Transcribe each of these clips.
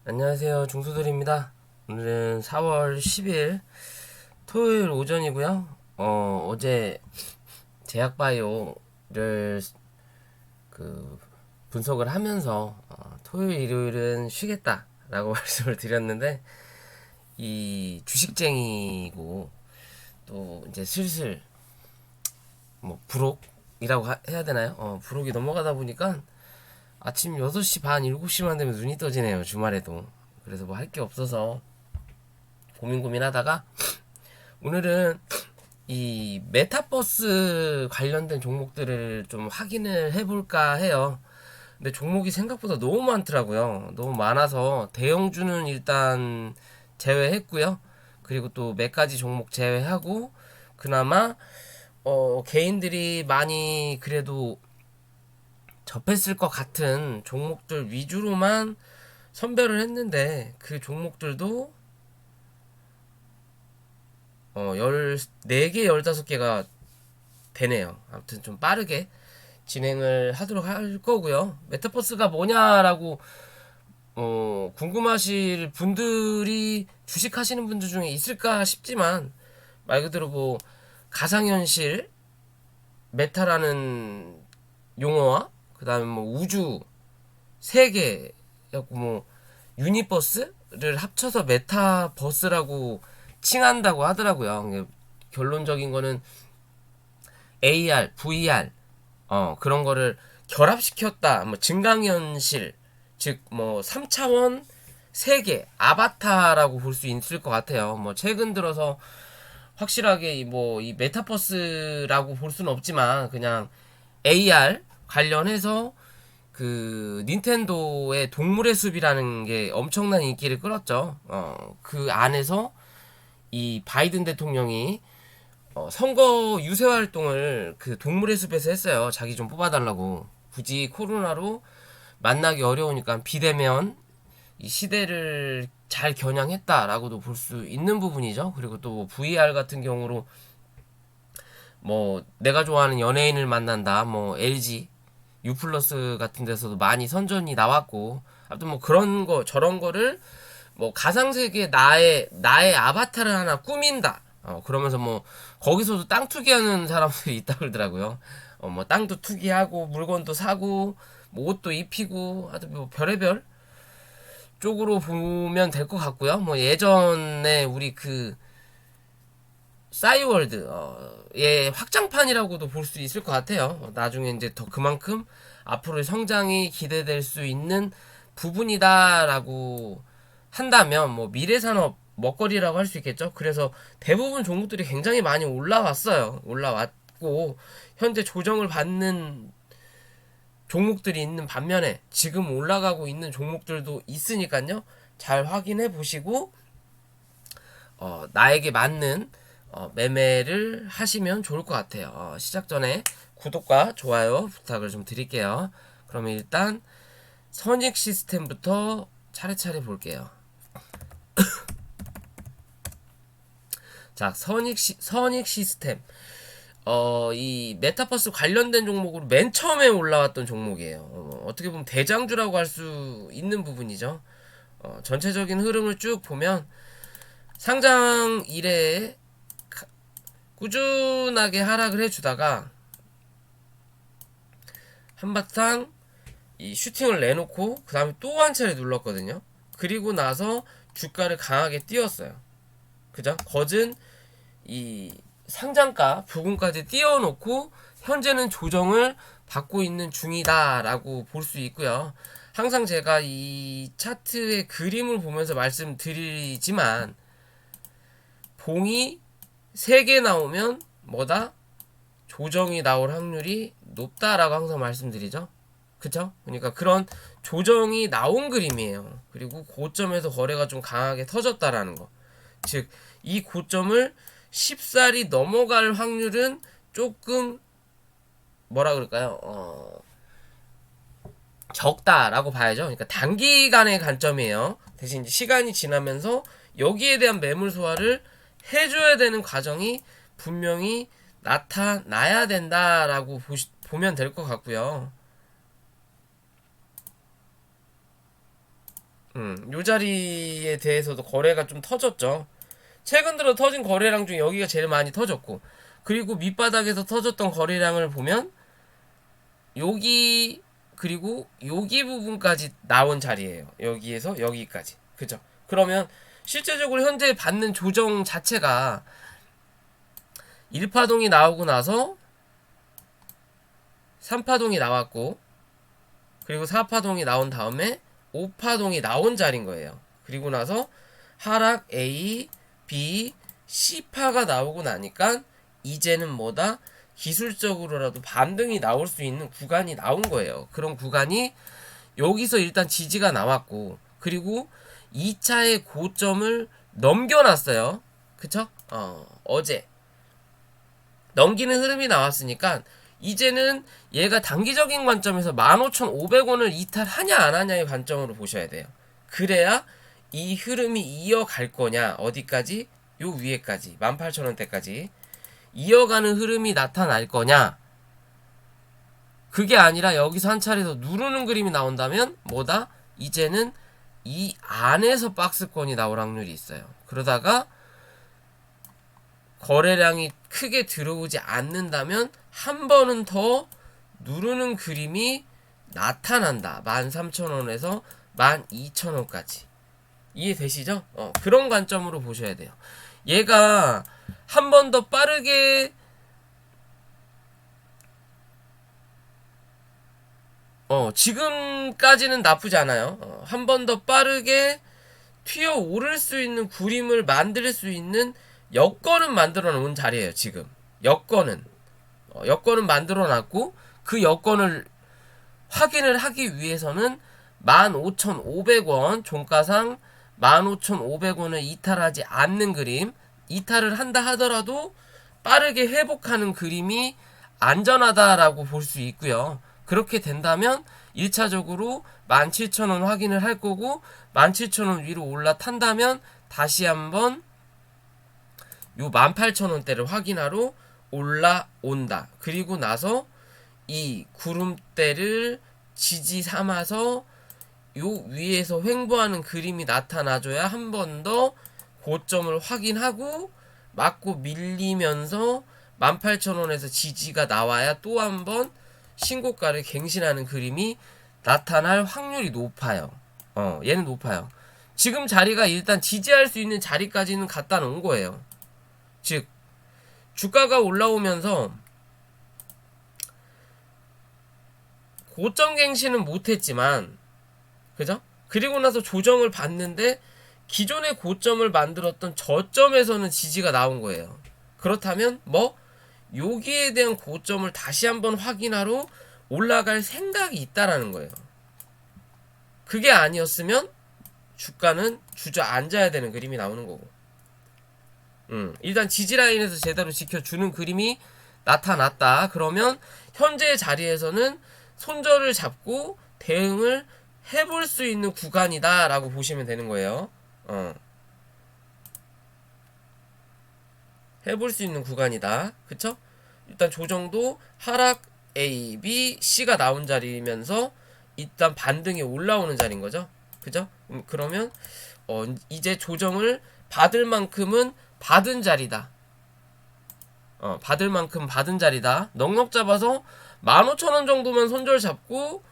안녕하세요. 중소들입니다. 오늘은 4월 10일 토요일 오전이고요. 어제 제약바이오를 그 분석을 하면서 토요일, 일요일은 쉬겠다라고 말씀을 드렸는데 이 주식쟁이고 또 이제 슬슬 뭐 부록이라고 해야 되나요? 부록이 넘어가다 보니까 아침 6시 반, 7시만 되면 눈이 떠지네요. 주말에도. 그래서 뭐 할 게 없어서 고민하다가 오늘은 이 메타버스 관련된 종목들을 좀 확인을 해볼까 해요. 근데 종목이 생각보다 너무 많더라고요. 너무 많아서 대형주는 일단 제외했고요. 그리고 또 몇 가지 종목 제외하고 그나마 개인들이 많이 그래도 접했을 것 같은 종목들 위주로만 선별을 했는데 그 종목들도 14개, 15개가 되네요. 아무튼 좀 빠르게 진행을 하도록 할 거고요. 메타버스가 뭐냐라고 궁금하실 분들이 주식하시는 분들 중에 있을까 싶지만 말 그대로 뭐 가상현실 메타라는 용어와 그다음에 뭐 우주 세계 뭐 유니버스를 합쳐서 메타버스라고 칭한다고 하더라고요. 결론적인 거는 AR, VR 그런 거를 결합시켰다. 뭐 증강현실 즉 뭐 3차원 세계 아바타라고 볼 수 있을 것 같아요. 뭐 최근 들어서 확실하게 이 메타버스라고 볼 수는 없지만 그냥 AR 관련해서 그 닌텐도의 동물의 숲이라는 게 엄청난 인기를 끌었죠. 그 안에서 이 바이든 대통령이 선거 유세 활동을 그 동물의 숲에서 했어요. 자기 좀 뽑아달라고. 굳이 코로나로 만나기 어려우니까 비대면 이 시대를 잘 겨냥했다라고도 볼 수 있는 부분이죠. 그리고 또 VR 같은 경우로 뭐 내가 좋아하는 연예인을 만난다. 뭐 LG U 플러스 같은 데서도 많이 선전이 나왔고 아무튼 뭐 그런 거 저런 거를 뭐 가상세계 나의 아바타를 하나 꾸민다. 그러면서 뭐 거기서도 땅 투기하는 사람들이 있다 그러더라고요. 뭐 땅도 투기하고 물건도 사고 뭐 옷도 입히고 하여튼 뭐 별의별 쪽으로 보면 될 것 같고요. 뭐 예전에 우리 그 싸이월드의 확장판이라고도 볼 수 있을 것 같아요. 나중에 이제 더 그만큼 앞으로의 성장이 기대될 수 있는 부분이다라고 한다면 뭐 미래산업 먹거리라고 할 수 있겠죠. 그래서 대부분 종목들이 굉장히 많이 올라왔어요. 올라왔고 현재 조정을 받는 종목들이 있는 반면에 지금 올라가고 있는 종목들도 있으니까요. 잘 확인해 보시고 나에게 맞는 매매를 하시면 좋을 것 같아요. 시작 전에 구독과 좋아요 부탁을 좀 드릴게요. 그러면 일단 선익 시스템부터 차례차례 볼게요. 자, 선익 시스템. 이 메타버스 관련된 종목으로 맨 처음에 올라왔던 종목이에요. 어떻게 보면 대장주라고 할 수 있는 부분이죠. 전체적인 흐름을 쭉 보면 상장 이래에 꾸준하게 하락을 해주다가 한바탕 이 슈팅을 내놓고 그 다음에 또 한 차례 눌렀거든요. 그리고 나서 주가를 강하게 띄웠어요. 그죠? 거진 이 상장가 부근까지 띄워놓고 현재는 조정을 받고 있는 중이다라고 볼 수 있고요. 항상 제가 이 차트의 그림을 보면서 말씀드리지만 봉이 3개 나오면 뭐다? 조정이 나올 확률이 높다라고 항상 말씀드리죠. 그쵸? 그러니까 그런 조정이 나온 그림이에요. 그리고 고점에서 거래가 좀 강하게 터졌다라는 거. 즉, 이 고점을 쉽사리 넘어갈 확률은 조금 뭐라 그럴까요? 적다라고 봐야죠. 그러니까 단기간의 관점이에요. 대신 시간이 지나면서 여기에 대한 매물 소화를 해줘야 되는 과정이 분명히 나타나야 된다라고 보면 될 것 같고요. 요 자리에 대해서도 거래가 좀 터졌죠. 최근 들어 터진 거래량 중에 여기가 제일 많이 터졌고, 그리고 밑바닥에서 터졌던 거래량을 보면 여기 그리고 여기 부분까지 나온 자리예요. 여기에서 여기까지. 그죠? 그러면 실제적으로 현재 받는 조정 자체가 1파동이 나오고 나서 3파동이 나왔고, 그리고 4파동이 나온 다음에 5파동이 나온 자리인 거예요. 그리고 나서 하락 A, B, C파가 나오고 나니까 이제는 뭐다? 기술적으로라도 반등이 나올 수 있는 구간이 나온 거예요. 그런 구간이 여기서 일단 지지가 나왔고, 그리고 2차의 고점을 넘겨놨어요. 그쵸? 어제 넘기는 흐름이 나왔으니까 이제는 얘가 단기적인 관점에서 15,500원을 이탈하냐 안 하냐의 관점으로 보셔야 돼요. 그래야 이 흐름이 이어갈 거냐, 어디까지? 요 위에까지 18,000원대까지 이어가는 흐름이 나타날 거냐. 그게 아니라 여기서 한 차례 더 누르는 그림이 나온다면 뭐다? 이제는 이 안에서 박스권이 나올 확률이 있어요. 그러다가 거래량이 크게 들어오지 않는다면 한 번은 더 누르는 그림이 나타난다. 13,000원에서 12,000원까지. 이해되시죠? 그런 관점으로 보셔야 돼요. 얘가 한 번 더 빠르게 지금까지는 나쁘지 않아요. 한 번 더 빠르게 튀어 오를 수 있는 그림을 만들 수 있는 여건은 만들어 놓은 자리예요. 지금 여건은 만들어 놨고, 그 여건을 확인을 하기 위해서는 15,500원 종가상 15,500원을 이탈하지 않는 그림, 이탈을 한다 하더라도 빠르게 회복하는 그림이 안전하다라고 볼 수 있고요. 그렇게 된다면 1차적으로 17,000원 확인을 할 거고, 17,000원 위로 올라탄다면 다시 한번 요 18,000원대를 확인하러 올라온다. 그리고 나서 이 구름대를 지지 삼아서 요 위에서 횡보하는 그림이 나타나줘야 한 번 더 고점을 확인하고 맞고 밀리면서 18,000원에서 지지가 나와야 또 한 번 신고가를 갱신하는 그림이 나타날 확률이 높아요. 얘는 높아요. 지금 자리가 일단 지지할 수 있는 자리까지는 갖다 놓은 거예요. 즉 주가가 올라오면서 고점 갱신은 못했지만, 그죠? 그리고 나서 조정을 받는데 기존의 고점을 만들었던 저점에서는 지지가 나온 거예요. 그렇다면 여기에 대한 고점을 다시 한번 확인하러 올라갈 생각이 있다라는 거예요. 그게 아니었으면 주가는 주저앉아야 되는 그림이 나오는 거고. 일단 지지라인에서 제대로 지켜주는 그림이 나타났다. 그러면 현재의 자리에서는 손절을 잡고 대응을 해볼 수 있는 구간이다 라고 보시면 되는 거예요. 해볼 수 있는 구간이다. 그쵸? 일단 조정도 하락 A, B, C가 나온 자리면서 일단 반등이 올라오는 자리인 거죠. 그죠? 그러면 이제 조정을 받을 만큼은 받은 자리다. 받을 만큼 받은 자리다. 넉넉 잡아서 15,000원 정도만 손절 잡고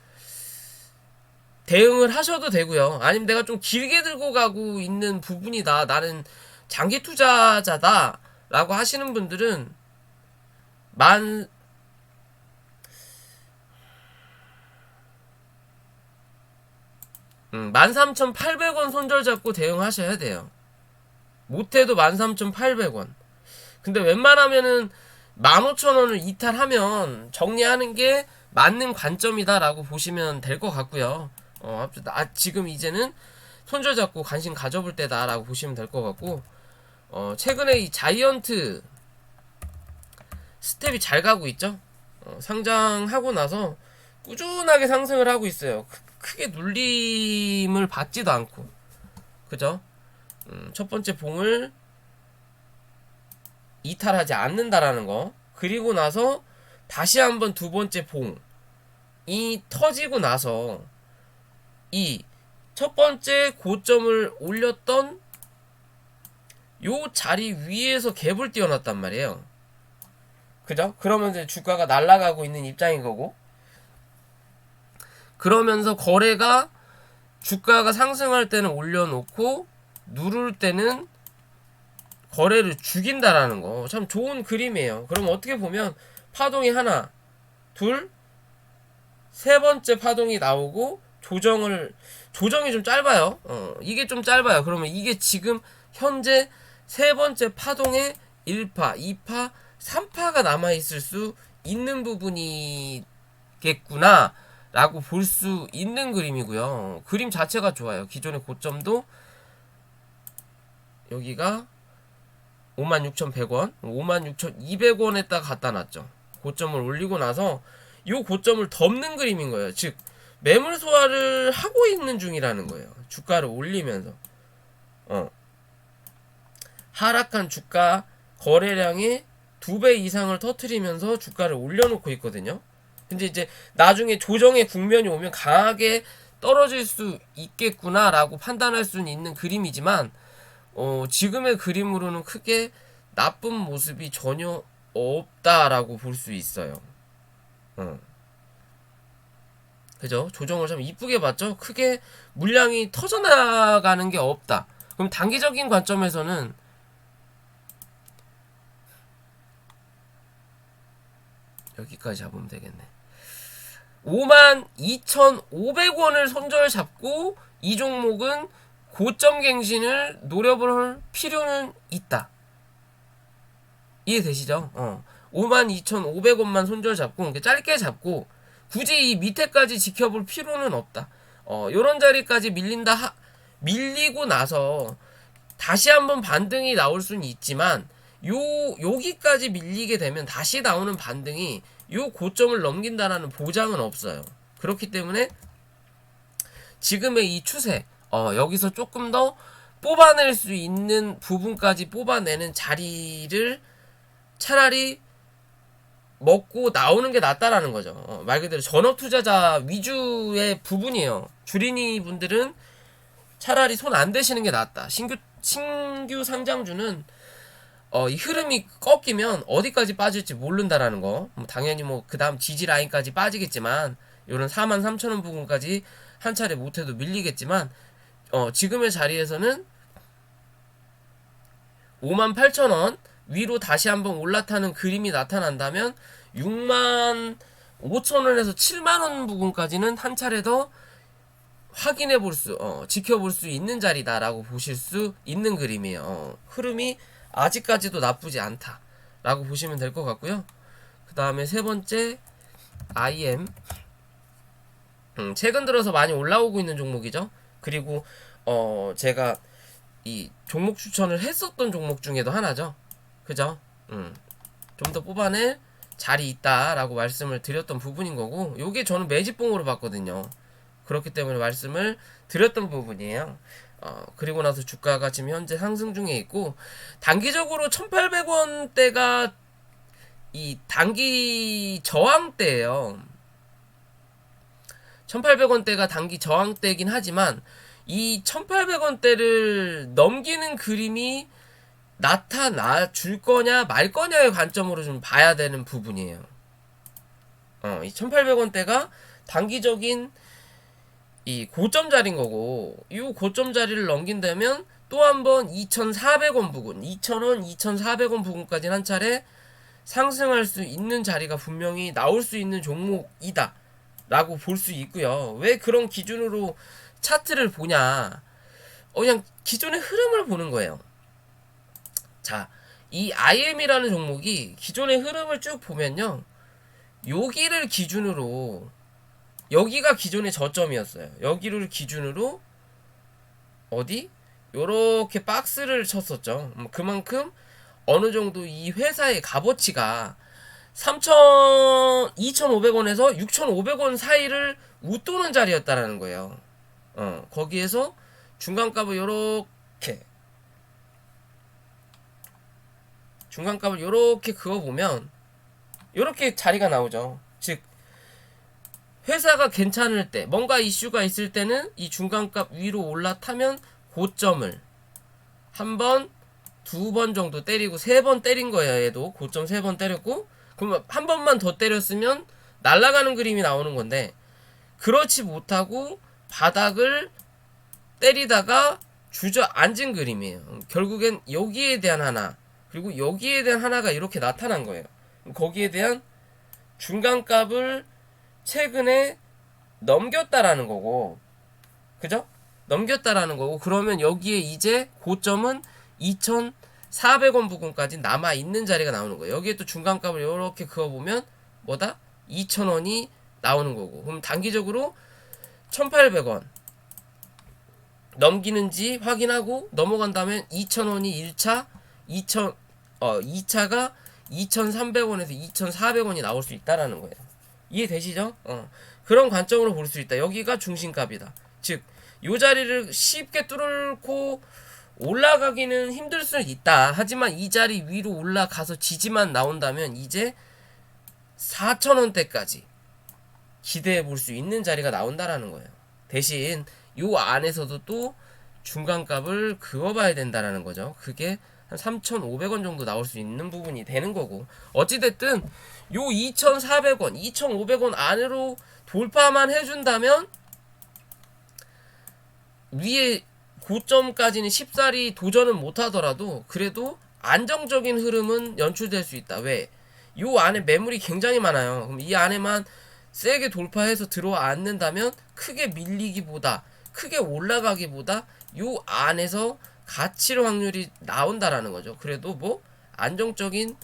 대응을 하셔도 되고요. 아니면 내가 좀 길게 들고 가고 있는 부분이다, 나는 장기 투자자다 라고 하시는 분들은 13,800원 손절 잡고 대응하셔야 돼요. 못해도 13,800원. 근데 웬만하면은 15,000원을 이탈하면 정리하는 게 맞는 관점이다라고 보시면 될 것 같고요. 지금 이제는 손절 잡고 관심 가져볼 때다라고 보시면 될 것 같고, 최근에 이 자이언트 스텝이 잘 가고 있죠. 상장하고 나서 꾸준하게 상승을 하고 있어요. 크게 눌림을 받지도 않고, 그죠? 첫 번째 봉을 이탈하지 않는다라는 거. 그리고 나서 다시 한번 두 번째 봉이 터지고 나서 이 첫 번째 고점을 올렸던 요 자리 위에서 갭을 띄워놨단 말이에요. 그죠? 그러면 이제 주가가 날아가고 있는 입장인 거고, 그러면서 거래가 주가가 상승할 때는 올려놓고 누를 때는 거래를 죽인다라는 거 참 좋은 그림이에요. 그럼 어떻게 보면 파동이 하나, 둘, 세 번째 파동이 나오고 조정이 좀 짧아요. 이게 좀 짧아요. 그러면 이게 지금 현재 세 번째 파동에 1파, 2파, 3파가 남아있을 수 있는 부분이겠구나 라고 볼 수 있는 그림이고요. 그림 자체가 좋아요. 기존의 고점도 여기가 56,100원, 56,200원에다 갖다 놨죠. 고점을 올리고 나서 이 고점을 덮는 그림인 거예요. 즉 매물 소화를 하고 있는 중이라는 거예요. 주가를 올리면서 하락한 주가 거래량의 2배 이상을 터트리면서 주가를 올려놓고 있거든요. 근데 이제 나중에 조정의 국면이 오면 강하게 떨어질 수 있겠구나라고 판단할 수는 있는 그림이지만 지금의 그림으로는 크게 나쁜 모습이 전혀 없다라고 볼 수 있어요. 그죠? 조정을 참 이쁘게 봤죠? 크게 물량이 터져나가는 게 없다. 그럼 단기적인 관점에서는 여기까지 잡으면 되겠네. 52,500원을 손절 잡고 이 종목은 고점 갱신을 노려볼 필요는 있다. 이해되시죠? 52,500원만 손절 잡고 짧게 잡고 굳이 이 밑에까지 지켜볼 필요는 없다. 요런 자리까지 밀리고 나서 다시 한번 반등이 나올 수는 있지만 여기까지 밀리게 되면 다시 나오는 반등이 요 고점을 넘긴다라는 보장은 없어요. 그렇기 때문에 지금의 이 추세 여기서 조금 더 뽑아낼 수 있는 부분까지 뽑아내는 자리를 차라리 먹고 나오는 게 낫다라는 거죠. 말 그대로 전업 투자자 위주의 부분이에요. 주린이 분들은 차라리 손 안 대시는 게 낫다. 신규 상장주는 이 흐름이 꺾이면 어디까지 빠질지 모른다라는 거. 당연히 그 다음 지지 라인까지 빠지겠지만 요런 43,000원 부분까지 한 차례 못해도 밀리겠지만 지금의 자리에서는 58,000원 위로 다시 한번 올라타는 그림이 나타난다면 65,000원에서 7만원 부분까지는 한 차례 더 지켜볼 수 있는 자리다라고 보실 수 있는 그림이에요. 흐름이 아직까지도 나쁘지 않다라고 보시면 될 것 같고요. 그 다음에 세 번째 IM 최근 들어서 많이 올라오고 있는 종목이죠. 그리고 제가 이 종목 추천을 했었던 종목 중에도 하나죠. 그죠? 좀 더 뽑아낼 자리 있다라고 말씀을 드렸던 부분인 거고, 요게 저는 매집봉으로 봤거든요. 그렇기 때문에 말씀을 드렸던 부분이에요. 그리고 나서 주가가 지금 현재 상승 중에 있고, 단기적으로 1,800원대가 이 단기 저항대예요. 1,800원대가 단기 저항대이긴 하지만 이 1,800원대를 넘기는 그림이 나타나 줄 거냐 말 거냐의 관점으로 좀 봐야 되는 부분이에요. 이 1,800원대가 단기적인 이 고점 자리인 거고, 이 고점 자리를 넘긴다면 또 한번 2,400원 부근, 2,000원, 2,400원 부근까지 한 차례 상승할 수 있는 자리가 분명히 나올 수 있는 종목이다 라고 볼 수 있고요. 왜 그런 기준으로 차트를 보냐, 그냥 기존의 흐름을 보는 거예요. 자, 이 IM이라는 종목이 기존의 흐름을 쭉 보면요, 여기를 기준으로, 여기가 기존의 저점이었어요. 여기를 기준으로 요렇게 박스를 쳤었죠. 그만큼 어느 정도 이 회사의 값어치가 2,500원에서 6,500원 사이를 웃도는 자리였다라는 거예요. 거기에서 중간값을 요렇게 그어보면 요렇게 자리가 나오죠. 즉 회사가 괜찮을 때, 뭔가 이슈가 있을 때는 이 중간값 위로 올라타면 고점을 한 번, 두 번 정도 때리고 세 번 때린 거예요. 얘도 고점 세 번 때렸고, 그러면 한 번만 더 때렸으면 날아가는 그림이 나오는 건데, 그렇지 못하고 바닥을 때리다가 주저앉은 그림이에요. 결국엔 여기에 대한 하나, 그리고 여기에 대한 하나가 이렇게 나타난 거예요. 거기에 대한 중간값을 최근에 넘겼다라는 거고, 그죠? 넘겼다라는 거고, 그러면 여기에 이제 고점은 2,400원 부근까지 남아있는 자리가 나오는 거예요. 여기에 또 중간값을 이렇게 그어보면 뭐다? 2,000원이 나오는 거고, 그럼 단기적으로 1,800원 넘기는지 확인하고 넘어간다면 2,000원이 1차, 2차가 2,300원에서 2,400원이 나올 수 있다라는 거예요. 이해되시죠? 그런 관점으로 볼 수 있다. 여기가 중심값이다. 즉, 이 자리를 쉽게 뚫고 올라가기는 힘들 수는 있다. 하지만 이 자리 위로 올라가서 지지만 나온다면 이제 4,000원대까지 기대해 볼 수 있는 자리가 나온다라는 거예요. 대신 요 안에서도 또 중간값을 그어봐야 된다라는 거죠. 그게 한 3,500원 정도 나올 수 있는 부분이 되는 거고, 어찌됐든 요 2,400원, 2,500원 안으로 돌파만 해준다면 위에 고점까지는 쉽사리 도전은 못하더라도 그래도 안정적인 흐름은 연출될 수 있다. 왜? 요 안에 매물이 굉장히 많아요. 그럼 이 안에만 세게 돌파해서 들어앉는다면 크게 밀리기보다, 크게 올라가기보다 요 안에서 가치로 확률이 나온다라는 거죠. 그래도 뭐 안정적인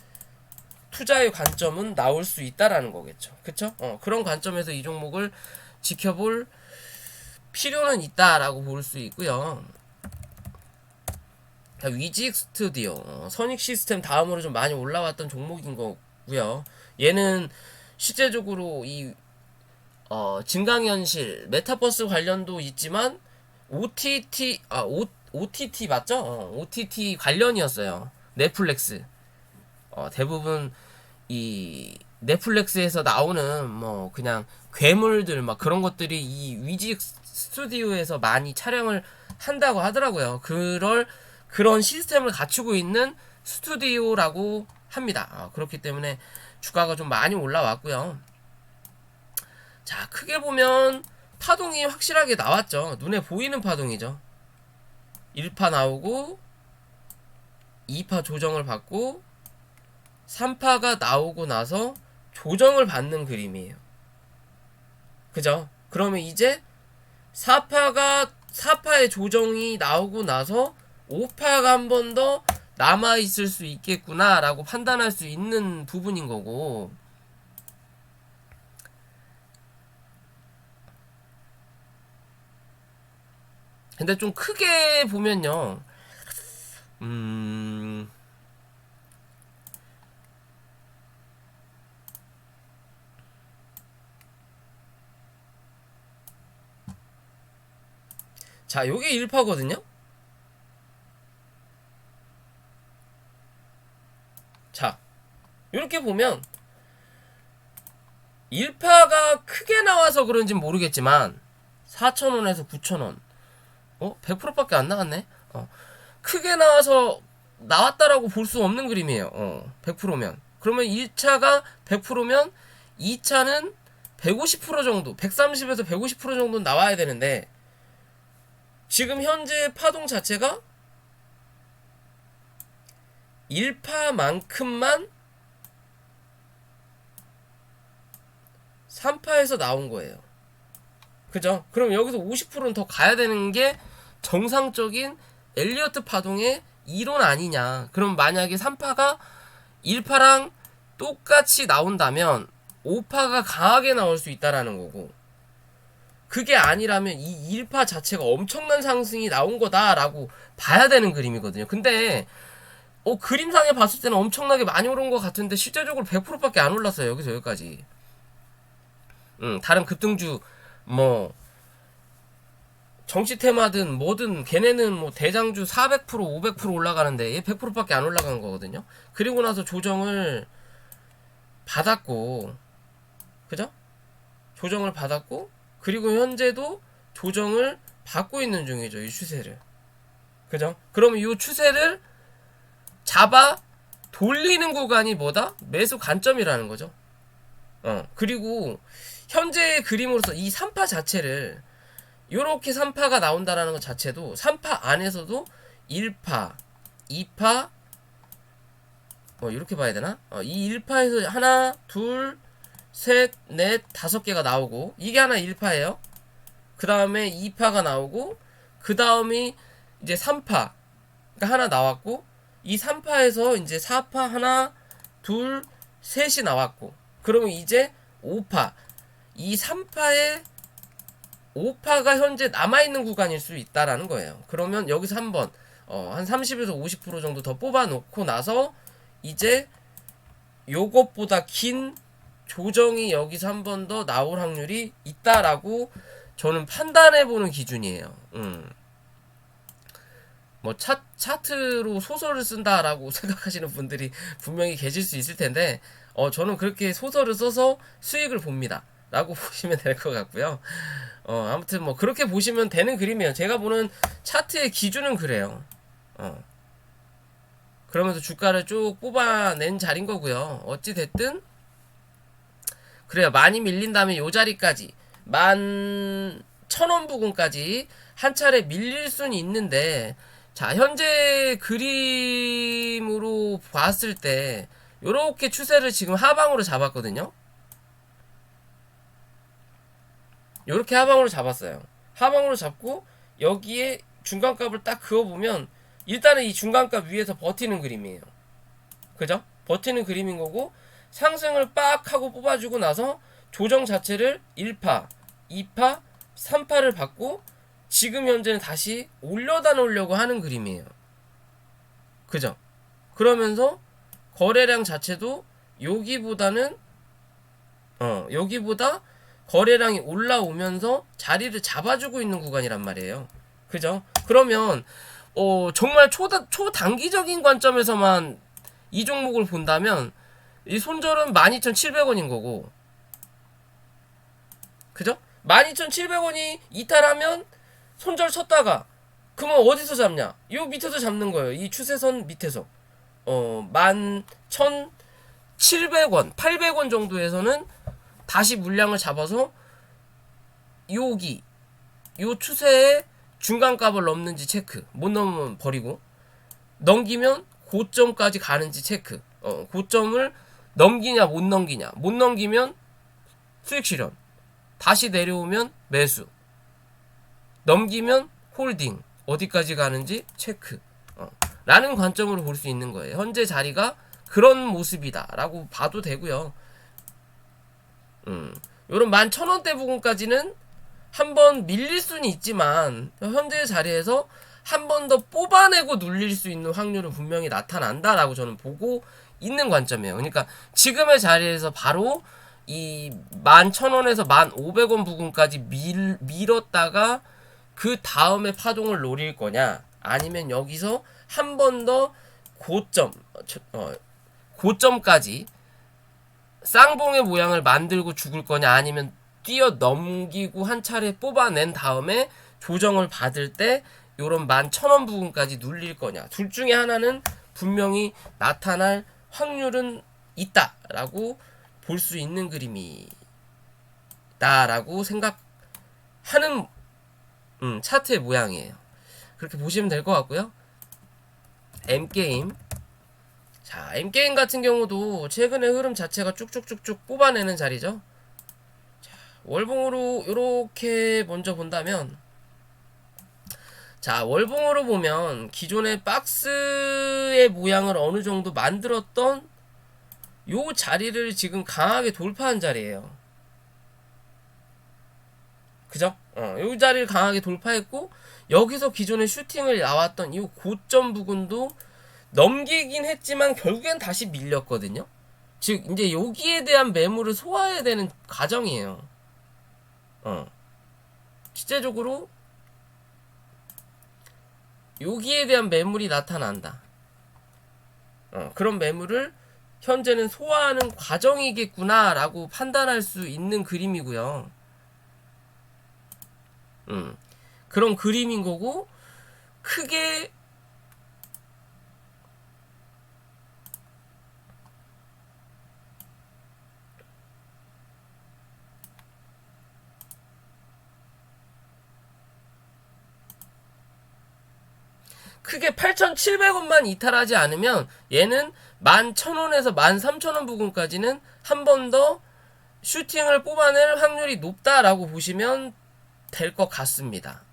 투자의 관점은 나올 수 있다라는 거겠죠. 그쵸? 그런 관점에서 이 종목을 지켜볼 필요는 있다라고 볼 수 있고요. 위직 스튜디오, 선익 시스템 다음으로 좀 많이 올라왔던 종목인 거고요. 얘는 실제적으로 이 증강현실, 메타버스 관련도 있지만 OTT 맞죠? OTT 관련이었어요. 넷플릭스. 대부분 이 넷플릭스에서 나오는 뭐 그냥 괴물들 막 그런 것들이 이 위직 스튜디오에서 많이 촬영을 한다고 하더라고요. 그런 시스템을 갖추고 있는 스튜디오라고 합니다. 그렇기 때문에 주가가 좀 많이 올라왔고요. 자, 크게 보면 파동이 확실하게 나왔죠. 눈에 보이는 파동이죠. 1파 나오고 2파 조정을 받고 3파가 나오고 나서 조정을 받는 그림이에요. 그죠? 그러면 이제 4파의 조정이 나오고 나서 5파가 한 번 더 남아있을 수 있겠구나 라고 판단할 수 있는 부분인 거고, 근데 좀 크게 보면요, 자, 요게 1파거든요? 자, 이렇게 보면 1파가 크게 나와서 그런진 모르겠지만 4,000원에서 9,000원 100%밖에 안 나왔네. 크게 나와서 나왔다라고 볼 수 없는 그림이에요. 100%면. 그러면 1차가 100%면 2차는 150% 정도, 130에서 150% 정도 나와야 되는데, 지금 현재 파동 자체가 1파만큼만 3파에서 나온 거예요. 그죠? 그럼 여기서 50%는 더 가야 되는 게 정상적인 엘리어트 파동의 이론 아니냐. 그럼 만약에 3파가 1파랑 똑같이 나온다면 5파가 강하게 나올 수 있다라는 거고, 그게 아니라면 이 1파 자체가 엄청난 상승이 나온 거다라고 봐야 되는 그림이거든요. 근데 그림상에 봤을 때는 엄청나게 많이 오른 것 같은데 실제적으로 100%밖에 안 올랐어요. 여기서 여기까지. 다른 급등주 뭐 정치 테마든 뭐든 걔네는 뭐 대장주 400% 500% 올라가는데 얘 100%밖에 안 올라간 거거든요. 그리고 나서 조정을 받았고, 그죠? 조정을 받았고, 그리고 현재도 조정을 받고 있는 중이죠. 이 추세를. 그죠? 그러면 이 추세를 잡아 돌리는 구간이 뭐다? 매수 관점이라는 거죠. 그리고 현재의 그림으로서 이 3파 자체를 요렇게 3파가 나온다라는 것 자체도 3파 안에서도 1파, 2파 이렇게 봐야 되나? 이 1파에서 하나, 둘, 셋, 넷, 5개가 나오고 이게 하나 1파예요. 그 다음에 2파가 나오고 그 다음이 이제 3파 그러니까 하나 나왔고 이 3파에서 이제 4파 하나, 둘, 셋이 나왔고 그러면 이제 5파 이 3파에 5파가 현재 남아있는 구간일 수 있다라는 거예요. 그러면 여기서 한번 한 30에서 50% 정도 더 뽑아놓고 나서 이제 요것보다 긴 조정이 여기서 한 번 더 나올 확률이 있다라고 저는 판단해보는 기준이에요. 뭐 차트로 소설을 쓴다라고 생각하시는 분들이 분명히 계실 수 있을 텐데 저는 그렇게 소설을 써서 수익을 봅니다 라고 보시면 될 것 같고요. 아무튼 뭐 그렇게 보시면 되는 그림이에요. 제가 보는 차트의 기준은 그래요. 그러면서 주가를 쭉 뽑아낸 자리인 거고요. 어찌 됐든 그래요. 많이 밀린 다음에 요 자리까지 11,000원 부근까지 한 차례 밀릴 수는 있는데 자 현재 그림으로 봤을 때 요렇게 추세를 지금 하방으로 잡았거든요. 요렇게 하방으로 잡았어요. 하방으로 잡고 여기에 중간값을 딱 그어보면 일단은 이 중간값 위에서 버티는 그림이에요. 그죠? 버티는 그림인 거고 상승을 빡 하고 뽑아주고 나서 조정 자체를 1파, 2파, 3파를 받고 지금 현재는 다시 올려다 놓으려고 하는 그림이에요. 그죠? 그러면서 거래량 자체도 여기보다는 여기보다 거래량이 올라오면서 자리를 잡아주고 있는 구간이란 말이에요. 그죠? 그러면 정말 초단기적인 관점에서만 이 종목을 본다면 이 손절은 12,700원인 거고 그죠? 12,700원이 이탈하면 손절 쳤다가 그러면 어디서 잡냐? 요 밑에서 잡는 거예요. 이 추세선 밑에서 11,700원 800원 정도에서는 다시 물량을 잡아서 여기 요 추세의 중간값을 넘는지 체크. 못 넘으면 버리고 넘기면 고점까지 가는지 체크. 고점을 넘기냐 못 넘기냐. 못 넘기면 수익 실현. 다시 내려오면 매수. 넘기면 홀딩. 어디까지 가는지 체크. 라는 관점으로 볼 수 있는 거예요. 현재 자리가 그런 모습이다 라고 봐도 되고요. 요런 11,000원대 부분까지는 한번 밀릴 수는 있지만 현재 자리에서 한 번 더 뽑아내고 눌릴 수 있는 확률은 분명히 나타난다라고 저는 보고 있는 관점이에요. 그러니까 지금의 자리에서 바로 이 11,000원에서 1,500원 부분까지 밀었다가 그 다음에 파동을 노릴 거냐 아니면 여기서 한 번 더 고점까지 쌍봉의 모양을 만들고 죽을 거냐 아니면 뛰어넘기고 한 차례 뽑아낸 다음에 조정을 받을 때 요런 11,000원 부분까지 눌릴 거냐 둘 중에 하나는 분명히 나타날 확률은 있다라고 볼 수 있는 그림이다라고 생각하는 차트의 모양이에요. 그렇게 보시면 될 것 같고요. M게임 자 M게임 같은 경우도 최근의 흐름 자체가 쭉쭉쭉쭉 뽑아내는 자리죠. 자, 월봉으로 이렇게 먼저 본다면 자 월봉으로 보면 기존의 박스의 모양을 어느 정도 만들었던 요 자리를 지금 강하게 돌파한 자리예요. 그죠? 요 자리를 강하게 돌파했고 여기서 기존의 슈팅을 나왔던 이 고점 부분도 넘기긴 했지만 결국엔 다시 밀렸거든요. 즉 이제 여기에 대한 매물을 소화해야 되는 과정이에요. 실제적으로 여기에 대한 매물이 나타난다. 그런 매물을 현재는 소화하는 과정이겠구나 라고 판단할 수 있는 그림이고요. 그런 그림인 거고, 크게 크게 8,700원만 이탈하지 않으면 얘는 11,000원에서 13,000원 부근까지는 한 번 더 슈팅을 뽑아낼 확률이 높다라고 보시면 될 것 같습니다.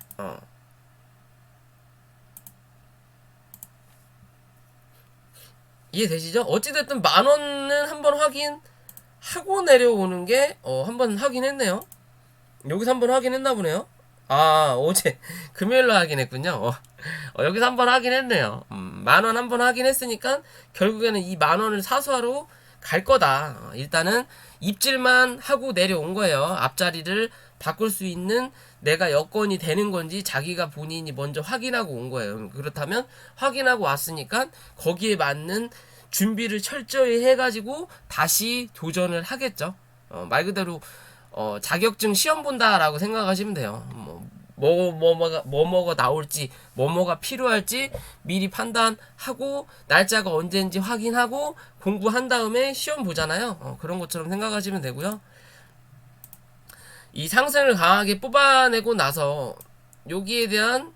이해되시죠? 어찌됐든 10,000원은 한번 확인하고 내려오는 게 한번 확인했네요. 여기서 한번 확인했나 보네요. 아, 어제 금요일로 확인했군요. 여기서 한번 확인했네요. 10,000원 한번 확인했으니까 결국에는 이 10,000원을 사수하러 갈 거다. 일단은 입질만 하고 내려온 거예요. 앞자리를 바꿀 수 있는 내가 여건이 되는 건지 자기가 본인이 먼저 확인하고 온 거예요. 그렇다면 확인하고 왔으니까 거기에 맞는 준비를 철저히 해가지고 다시 도전을 하겠죠. 말 그대로 자격증 시험 본다라고 생각하시면 돼요. 뭐가 나올지, 뭐가 필요할지 미리 판단하고, 날짜가 언제인지 확인하고, 공부한 다음에 시험 보잖아요. 그런 것처럼 생각하시면 되고요. 이 상승을 강하게 뽑아내고 나서, 여기에 대한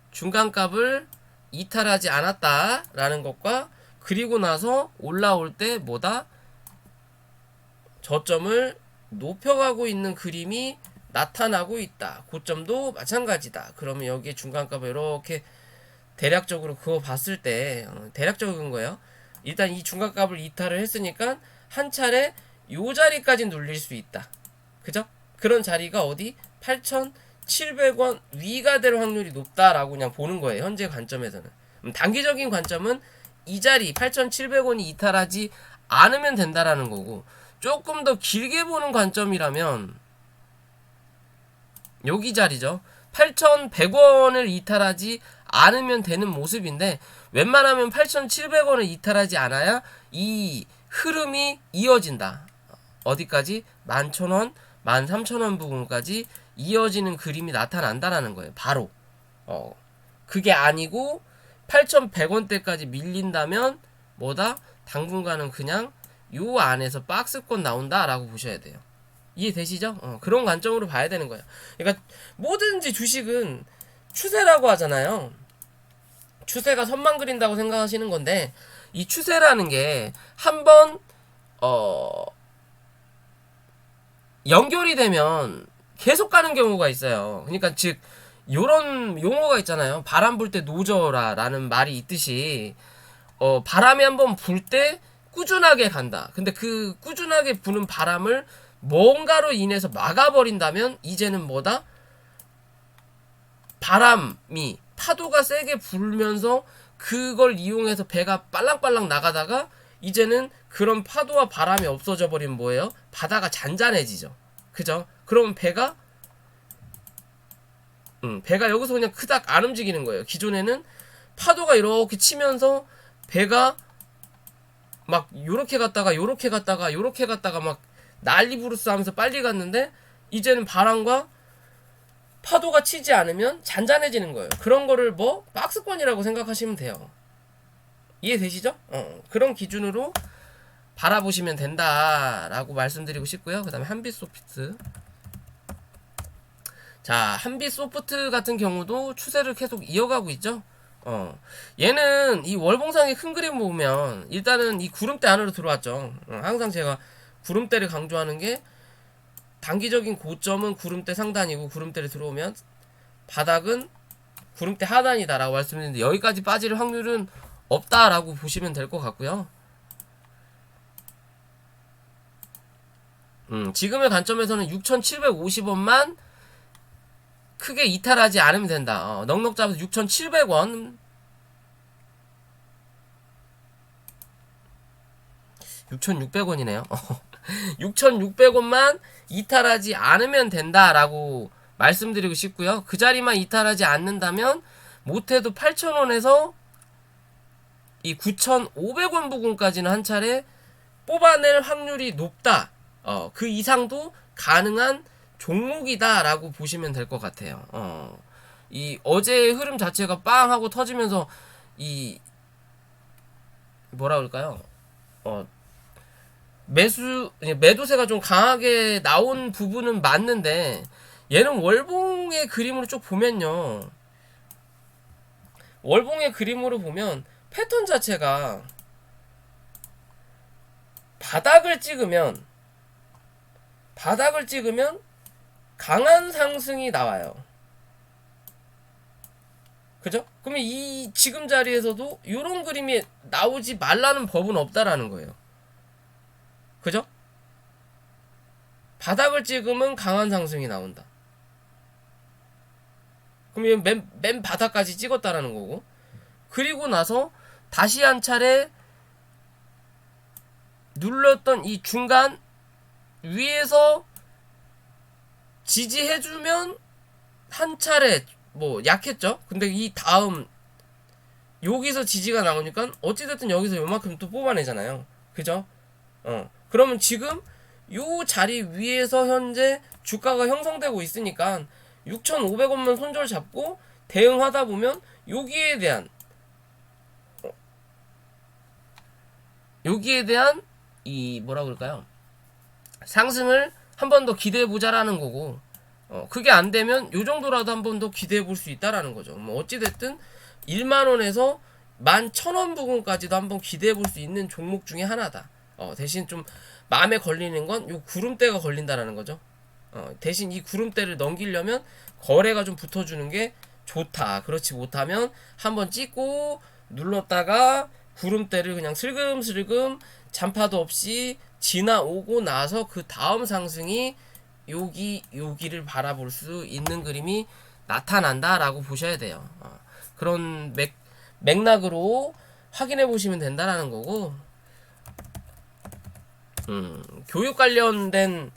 중간값을 이탈하지 않았다라는 것과, 그리고 나서 올라올 때 뭐다? 저점을 높여가고 있는 그림이 나타나고 있다. 고점도 마찬가지다. 그러면 여기에 중간값을 이렇게 대략적으로 그거 봤을 때 대략적인 거예요. 일단 이 중간값을 이탈을 했으니까 한 차례 요 자리까지 눌릴 수 있다. 그죠? 그런 자리가 어디? 8,700원 위가 될 확률이 높다라고 그냥 보는 거예요. 현재 관점에서는. 단기적인 관점은 이 자리 8,700원이 이탈하지 않으면 된다라는 거고, 조금 더 길게 보는 관점이라면 여기 자리죠. 8,100원을 이탈하지 않으면 되는 모습인데, 웬만하면 8,700원을 이탈하지 않아야 이 흐름이 이어진다. 어디까지? 11,000원, 13,000원 부분까지 이어지는 그림이 나타난다라는 거예요. 바로. 그게 아니고 8,100원대까지 밀린다면 뭐다? 당분간은 그냥 요 안에서 박스권 나온다라고 보셔야 돼요. 이해되시죠? 그런 관점으로 봐야 되는 거예요. 그러니까 뭐든지 주식은 추세라고 하잖아요. 추세가 선만 그린다고 생각하시는 건데, 이 추세라는 게 한번 연결이 되면 계속 가는 경우가 있어요. 그러니까 즉 요런 용어가 있잖아요. 바람 불 때 노져라라는 말이 있듯이 바람이 한번 불 때 꾸준하게 간다. 근데 그 꾸준하게 부는 바람을 뭔가로 인해서 막아버린다면 이제는 뭐다? 바람이 파도가 세게 불면서 그걸 이용해서 배가 빨랑빨랑 나가다가 이제는 그런 파도와 바람이 없어져 버리면 뭐예요? 바다가 잔잔해지죠. 그죠? 그러면 배가 여기서 그냥 크닥 안 움직이는 거예요. 기존에는 파도가 이렇게 치면서 배가 막 요렇게 갔다가 요렇게 갔다가 요렇게 갔다가 막 난리 부르스 하면서 빨리 갔는데, 이제는 바람과 파도가 치지 않으면 잔잔해지는 거예요. 그런 거를 뭐 박스권이라고 생각하시면 돼요. 이해되시죠? 그런 기준으로 바라보시면 된다라고 말씀드리고 싶고요. 그 다음에 한빛소프트. 자, 한빛소프트 같은 경우도 추세를 계속 이어가고 있죠. 얘는 이 월봉상의 큰 그림 보면 일단은 이 구름대 안으로 들어왔죠. 항상 제가 구름대를 강조하는 게, 단기적인 고점은 구름대 상단이고 구름대를 들어오면 바닥은 구름대 하단이다 라고 말씀드렸는데, 여기까지 빠질 확률은 없다라고 보시면 될 것 같고요. 지금의 관점에서는 6,750원만 크게 이탈하지 않으면 된다. 넉넉 잡아서 6,700원 6,600원이네요 6,600원만 이탈하지 않으면 된다라고 말씀드리고 싶고요. 그 자리만 이탈하지 않는다면 못해도 8,000원에서 이 9,500원 부근까지는 한 차례 뽑아낼 확률이 높다. 그 이상도 가능한 종목이다라고 보시면 될 것 같아요. 이 어제의 흐름 자체가 빵 하고 터지면서 이 뭐라 그럴까요? 매도세가 좀 강하게 나온 부분은 맞는데 얘는 월봉의 그림으로 쭉 보면요. 월봉의 그림으로 보면 패턴 자체가 바닥을 찍으면 강한 상승이 나와요. 그죠? 그러면 이 지금 자리에서도 이런 그림이 나오지 말라는 법은 없다라는 거예요. 그죠? 바닥을 찍으면 강한 상승이 나온다. 그럼 맨 바닥까지 찍었다라는 거고, 그리고 나서 다시 한 차례 눌렀던 이 중간 위에서 지지해주면 한 차례 뭐 약했죠. 근데 이 다음 여기서 지지가 나오니까 어찌됐든 여기서 요만큼 또 뽑아내잖아요. 그죠? 그러면 지금 요 자리 위에서 현재 주가가 형성되고 있으니까 6,500원만 손절 잡고 대응하다 보면 여기에 대한 이 뭐라 그럴까요? 상승을 한 번 더 기대해 보자라는 거고, 그게 안 되면 요 정도라도 한 번 더 기대해 볼 수 있다라는 거죠. 뭐 어찌 됐든 1만 원에서 11,000원 부근까지도 한번 기대해 볼 수 있는 종목 중에 하나다. 대신 좀 마음에 걸리는 건 요 구름대가 걸린다라는 거죠. 대신 이 구름대를 넘기려면 거래가 좀 붙어주는 게 좋다. 그렇지 못하면 한번 찍고 눌렀다가 구름대를 그냥 슬금슬금 잔파도 없이 지나오고 나서 그 다음 상승이 여기를 바라볼 수 있는 그림이 나타난다라고 보셔야 돼요. 그런 맥락으로 확인해 보시면 된다라는 거고, 교육 관련된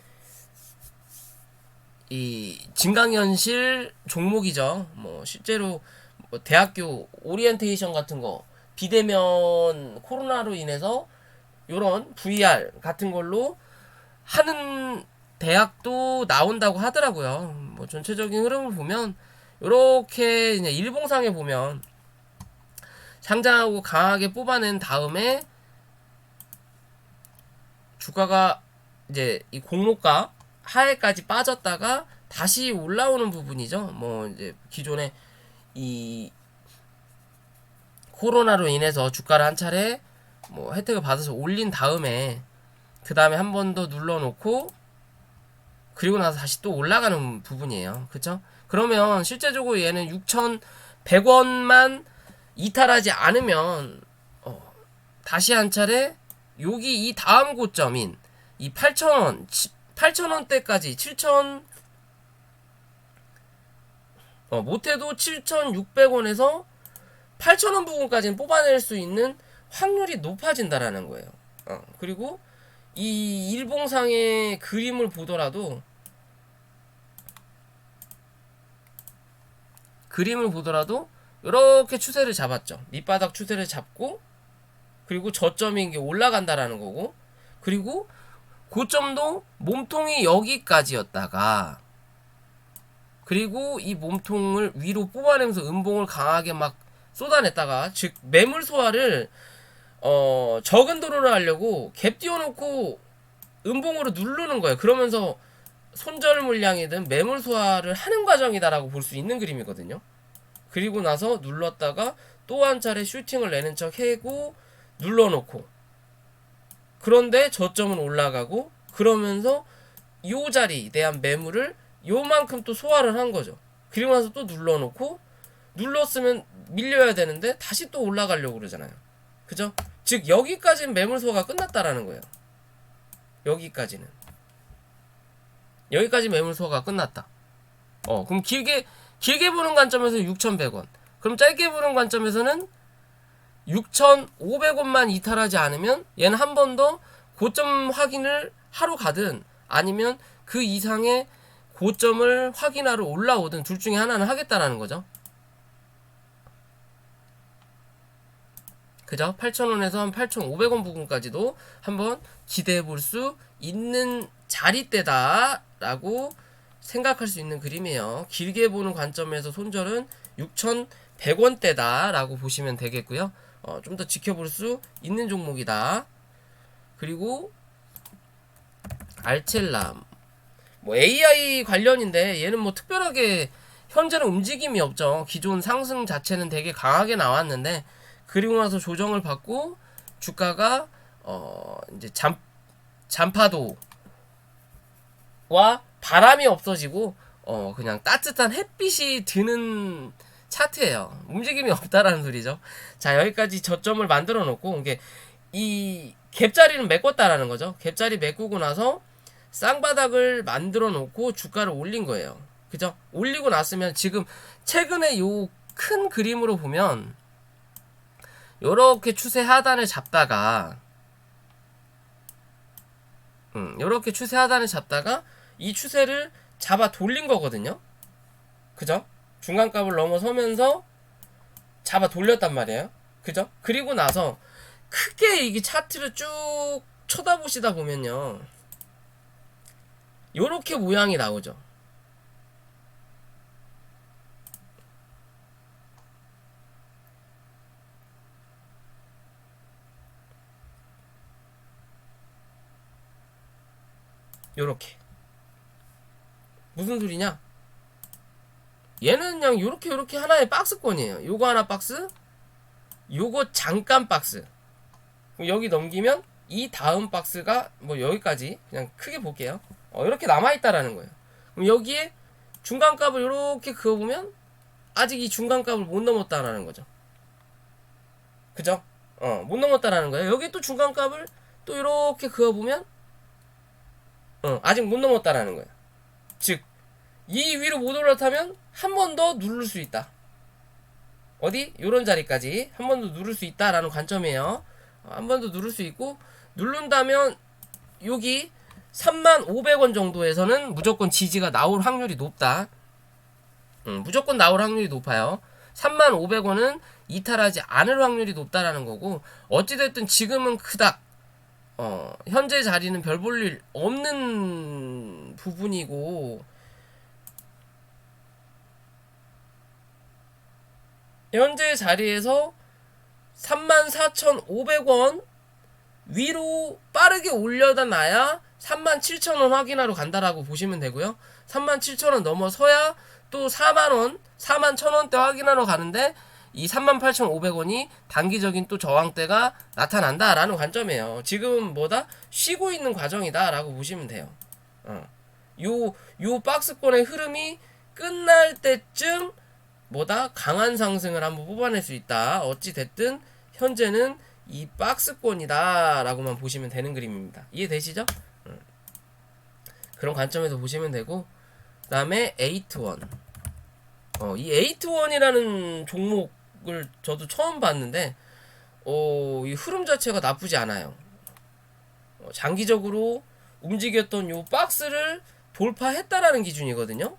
이 증강현실 종목이죠. 뭐 실제로 뭐 대학교 오리엔테이션 같은 거 비대면 코로나로 인해서 요런 VR 같은 걸로 하는 대학도 나온다고 하더라고요. 뭐 전체적인 흐름을 보면 요렇게 이제 일봉상에 보면 상장하고 강하게 뽑아낸 다음에 주가가 이제 이 공모가 하회까지 빠졌다가 다시 올라오는 부분이죠. 뭐 이제 기존에 이 코로나로 인해서 주가를 한 차례 뭐 혜택을 받아서 올린 다음에 그 다음에 한 번 더 눌러놓고 그리고 나서 다시 또 올라가는 부분이에요. 그쵸? 그러면 실제적으로 얘는 6,100원만 이탈하지 않으면 다시 한 차례 여기 이 다음 고점인 이 8,000원대까지 7,000 못해도 7,600원에서 8,000원 부분까지는 뽑아낼 수 있는 확률이 높아진다라는 거예요. 그리고 이 일봉상의 그림을 보더라도 이렇게 추세를 잡았죠. 밑바닥 추세를 잡고 그리고 저점이 이게 올라간다라는 거고, 그리고 고점도 몸통이 여기까지였다가 그리고 이 몸통을 위로 뽑아내면서 음봉을 강하게 막 쏟아냈다가, 즉 매물 소화를 적은 도로를 하려고 갭 띄워놓고 음봉으로 누르는 거예요. 그러면서 손절 물량이든 매물 소화를 하는 과정이다라고 볼 수 있는 그림이거든요. 그리고 나서 눌렀다가 또 한 차례 슈팅을 내는 척 해고 눌러놓고, 그런데 저점은 올라가고 그러면서 요 자리에 대한 매물을 요만큼 또 소화를 한 거죠. 그리고 나서 또 눌러놓고, 눌렀으면 밀려야 되는데 다시 또 올라가려고 그러잖아요. 그죠? 즉 여기까지는 매물 소화가 끝났다라는 거예요. 여기까지 매물 소화가 끝났다. 그럼 길게 보는 관점에서 6,100원. 그럼 짧게 보는 관점에서는 6,500원만 이탈하지 않으면 얘는 한 번 더 고점 확인을 하러 가든 아니면 그 이상의 고점을 확인하러 올라오든 둘 중에 하나는 하겠다라는 거죠. 그죠? 8,000원에서 한 8,500원 부분까지도 한번 기대해 볼 수 있는 자리대다라고 생각할 수 있는 그림이에요. 길게 보는 관점에서 손절은 6,100원대다라고 보시면 되겠고요. 좀 더 지켜볼 수 있는 종목이다. 그리고 알첼람 뭐 AI 관련인데 얘는 뭐 특별하게 현재는 움직임이 없죠. 기존 상승 자체는 되게 강하게 나왔는데 그리고 나서 조정을 받고 주가가 이제 잔파도와 바람이 없어지고 그냥 따뜻한 햇빛이 드는 차트예요. 움직임이 없다라는 소리죠. 자, 여기까지 저점을 만들어 놓고 이게 이 갭자리는 메꿨다라는 거죠. 갭자리 메꾸고 나서 쌍바닥을 만들어 놓고 주가를 올린 거예요. 그죠? 올리고 났으면 지금 최근에 요 큰 그림으로 보면 요렇게 추세 하단을 잡다가 요렇게 추세 하단을 잡다가 이 추세를 잡아 돌린 거거든요. 그죠? 중간값을 넘어서면서 잡아 돌렸단 말이에요. 그죠? 그리고 나서 크게 이게 차트를 쭉 쳐다보시다 보면요, 요렇게 모양이 나오죠. 요렇게. 무슨 소리냐? 얘는 그냥 요렇게 하나의 박스권이에요. 요거 하나 박스, 요거 잠깐 박스. 여기 넘기면 이 다음 박스가 뭐 여기까지 그냥 크게 볼게요. 이렇게 남아있다라는 거예요. 그럼 여기에 중간값을 이렇게 그어보면 아직 이 중간값을 못 넘었다라는 거죠. 그죠? 못 넘었다라는 거예요. 여기 또 중간값을 또 이렇게 그어보면 아직 못 넘었다라는 거예요. 즉, 이 위로 못 올라타면 한 번 더 누를 수 있다. 어디? 요런 자리까지 한 번 더 누를 수 있다라는 관점이에요. 한 번 더 누를 수 있고, 누른다면 여기 35,000원 정도에서는 무조건 지지가 나올 확률이 높다. 무조건 나올 확률이 높아요. 35,000원은 이탈하지 않을 확률이 높다라는 거고, 어찌됐든 지금은 그닥 현재 자리는 별 볼 일 없는 부분이고, 현재 자리에서 34,500원 위로 빠르게 올려다 놔야 37,000원 확인하러 간다라고 보시면 되고요. 37,000원 넘어서야 또 4만원, 41,000원대 확인하러 가는데 이 38,500원이 단기적인 또 저항대가 나타난다라는 관점이에요. 지금 뭐다? 쉬고 있는 과정이다라고 보시면 돼요. 요 박스권의 흐름이 끝날 때쯤 뭐다? 강한 상승을 한번 뽑아낼 수 있다. 어찌 됐든 현재는 이 박스권이다 라고만 보시면 되는 그림입니다. 이해되시죠? 그런 관점에서 보시면 되고, 그 다음에 에이트원. 이 에이트원이라는 종목을 저도 처음 봤는데 이 흐름 자체가 나쁘지 않아요. 장기적으로 움직였던 요 박스를 돌파했다라는 기준이거든요.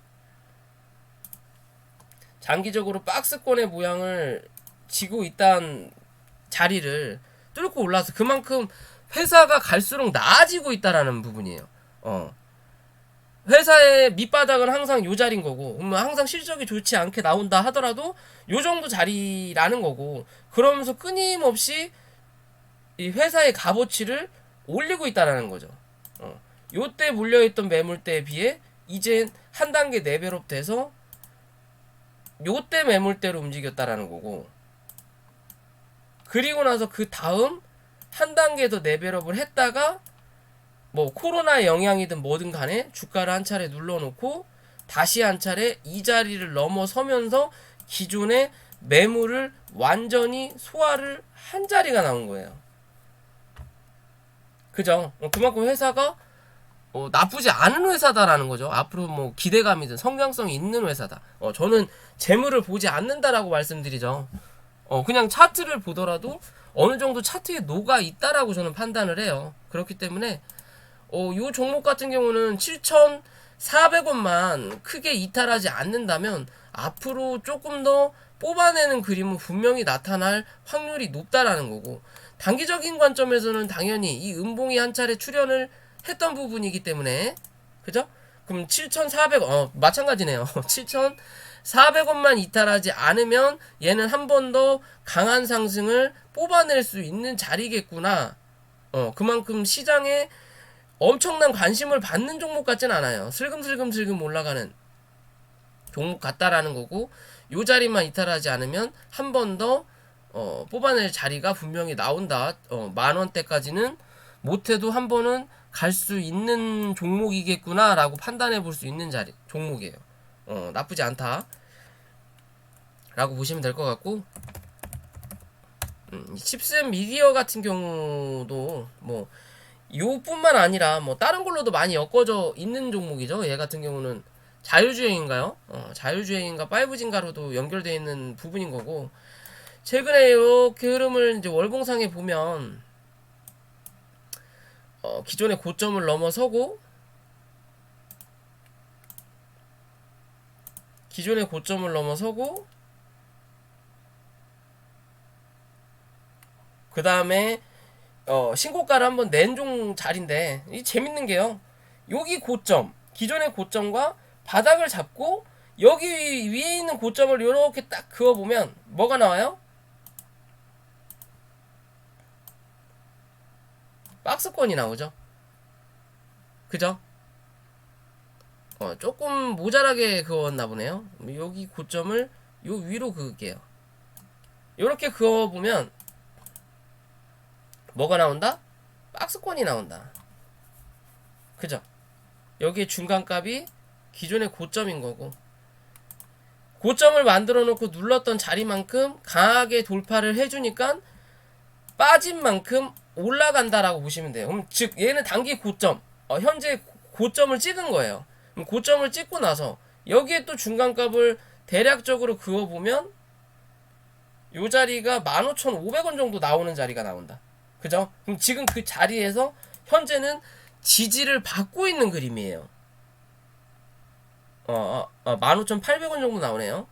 장기적으로 박스권의 모양을 지고 있다는 자리를 뚫고 올라서 그만큼 회사가 갈수록 나아지고 있다라는 부분이에요. 회사의 밑바닥은 항상 요 자리인 거고, 항상 실적이 좋지 않게 나온다 하더라도 요 정도 자리라는 거고, 그러면서 끊임없이 이 회사의 값어치를 올리고 있다라는 거죠. 요때 물려있던 매물대에 비해 이젠 한 단계 레벨업 돼서 요때 매물대로 움직였다라는 거고, 그리고 나서 그 다음 한 단계 더 레벨업을 했다가 뭐 코로나의 영향이든 뭐든 간에 주가를 한 차례 눌러놓고 다시 한 차례 이 자리를 넘어서면서 기존의 매물을 완전히 소화를 한 자리가 나온 거예요. 그죠? 그만큼 회사가 나쁘지 않은 회사다라는 거죠. 앞으로 뭐 기대감이든 성장성이 있는 회사다. 저는 재물을 보지 않는다라고 말씀드리죠. 그냥 차트를 보더라도 어느 정도 차트에 녹아 있다라고 저는 판단을 해요. 그렇기 때문에 요 종목 같은 경우는 7,400원만 크게 이탈하지 않는다면 앞으로 조금 더 뽑아내는 그림은 분명히 나타날 확률이 높다라는 거고, 단기적인 관점에서는 당연히 이 음봉이 한 차례 출현을 했던 부분이기 때문에, 그죠? 그럼 7,400원, 마찬가지네요. 7,400원만 이탈하지 않으면 얘는 한 번 더 강한 상승을 뽑아낼 수 있는 자리겠구나. 그만큼 시장에 엄청난 관심을 받는 종목 같진 않아요. 슬금슬금 올라가는 종목 같다라는 거고, 요 자리만 이탈하지 않으면 한 번 더 뽑아낼 자리가 분명히 나온다. 10,000원대까지는 못해도 한 번은 갈 수 있는 종목이겠구나 라고 판단해 볼 수 있는 자리 종목이에요. 나쁘지 않다 라고 보시면 될 것 같고, 칩셋 미디어 같은 경우도 뭐 요뿐만 아니라 뭐 다른 걸로도 많이 엮어져 있는 종목이죠. 얘 같은 경우는 자율주행인가요? 자율주행인가 5G인가로도 연결되어 있는 부분인 거고, 최근에 이렇게 흐름을 이제 월봉상에 보면 기존의 고점을 넘어서고, 그 다음에 신고가를 한번 낸 종 자리인데, 이 재밌는 게요, 여기 고점, 기존의 고점과 바닥을 잡고 여기 위에 있는 고점을 이렇게 딱 그어보면 뭐가 나와요? 박스권이 나오죠. 그죠? 조금 모자라게 그었나 보네요. 여기 고점을 요 위로 그을게요. 이렇게 그어보면 뭐가 나온다? 박스권이 나온다. 그죠? 여기에 중간값이 기존의 고점인 거고, 고점을 만들어 놓고 눌렀던 자리만큼 강하게 돌파를 해주니까 빠진 만큼 올라간다라고 보시면 돼요. 그럼 즉 얘는 단기 고점, 현재 고점을 찍은 거예요. 그럼 고점을 찍고 나서 여기에 또 중간값을 대략적으로 그어보면 요 자리가 15,500원 정도 나오는 자리가 나온다. 그죠? 그럼 지금 그 자리에서 현재는 지지를 받고 있는 그림이에요. 15,800원 정도 나오네요.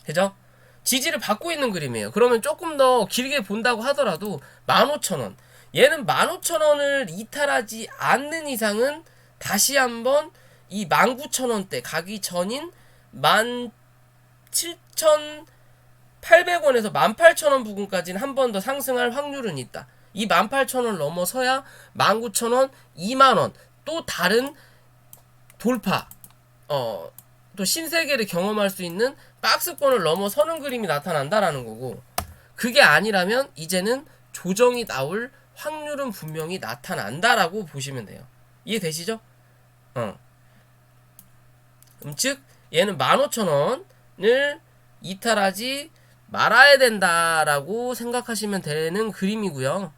그죠? 지지를 받고 있는 그림이에요. 그러면 조금 더 길게 본다고 하더라도 15,000원, 얘는 15,000원을 이탈하지 않는 이상은 다시 한번 이 19,000원대 가기 전인 17,800원에서 18,000원 부근까지는 한 번 더 상승할 확률은 있다. 이 18,000원 넘어서야 19,000원, 20,000원 또 다른 돌파, 또 신세계를 경험할 수 있는 박스권을 넘어서는 그림이 나타난다라는 거고, 그게 아니라면 이제는 조정이 나올 확률은 분명히 나타난다라고 보시면 돼요. 이해되시죠? 즉 얘는 15,000원을 이탈하지 말아야 된다라고 생각하시면 되는 그림이고요.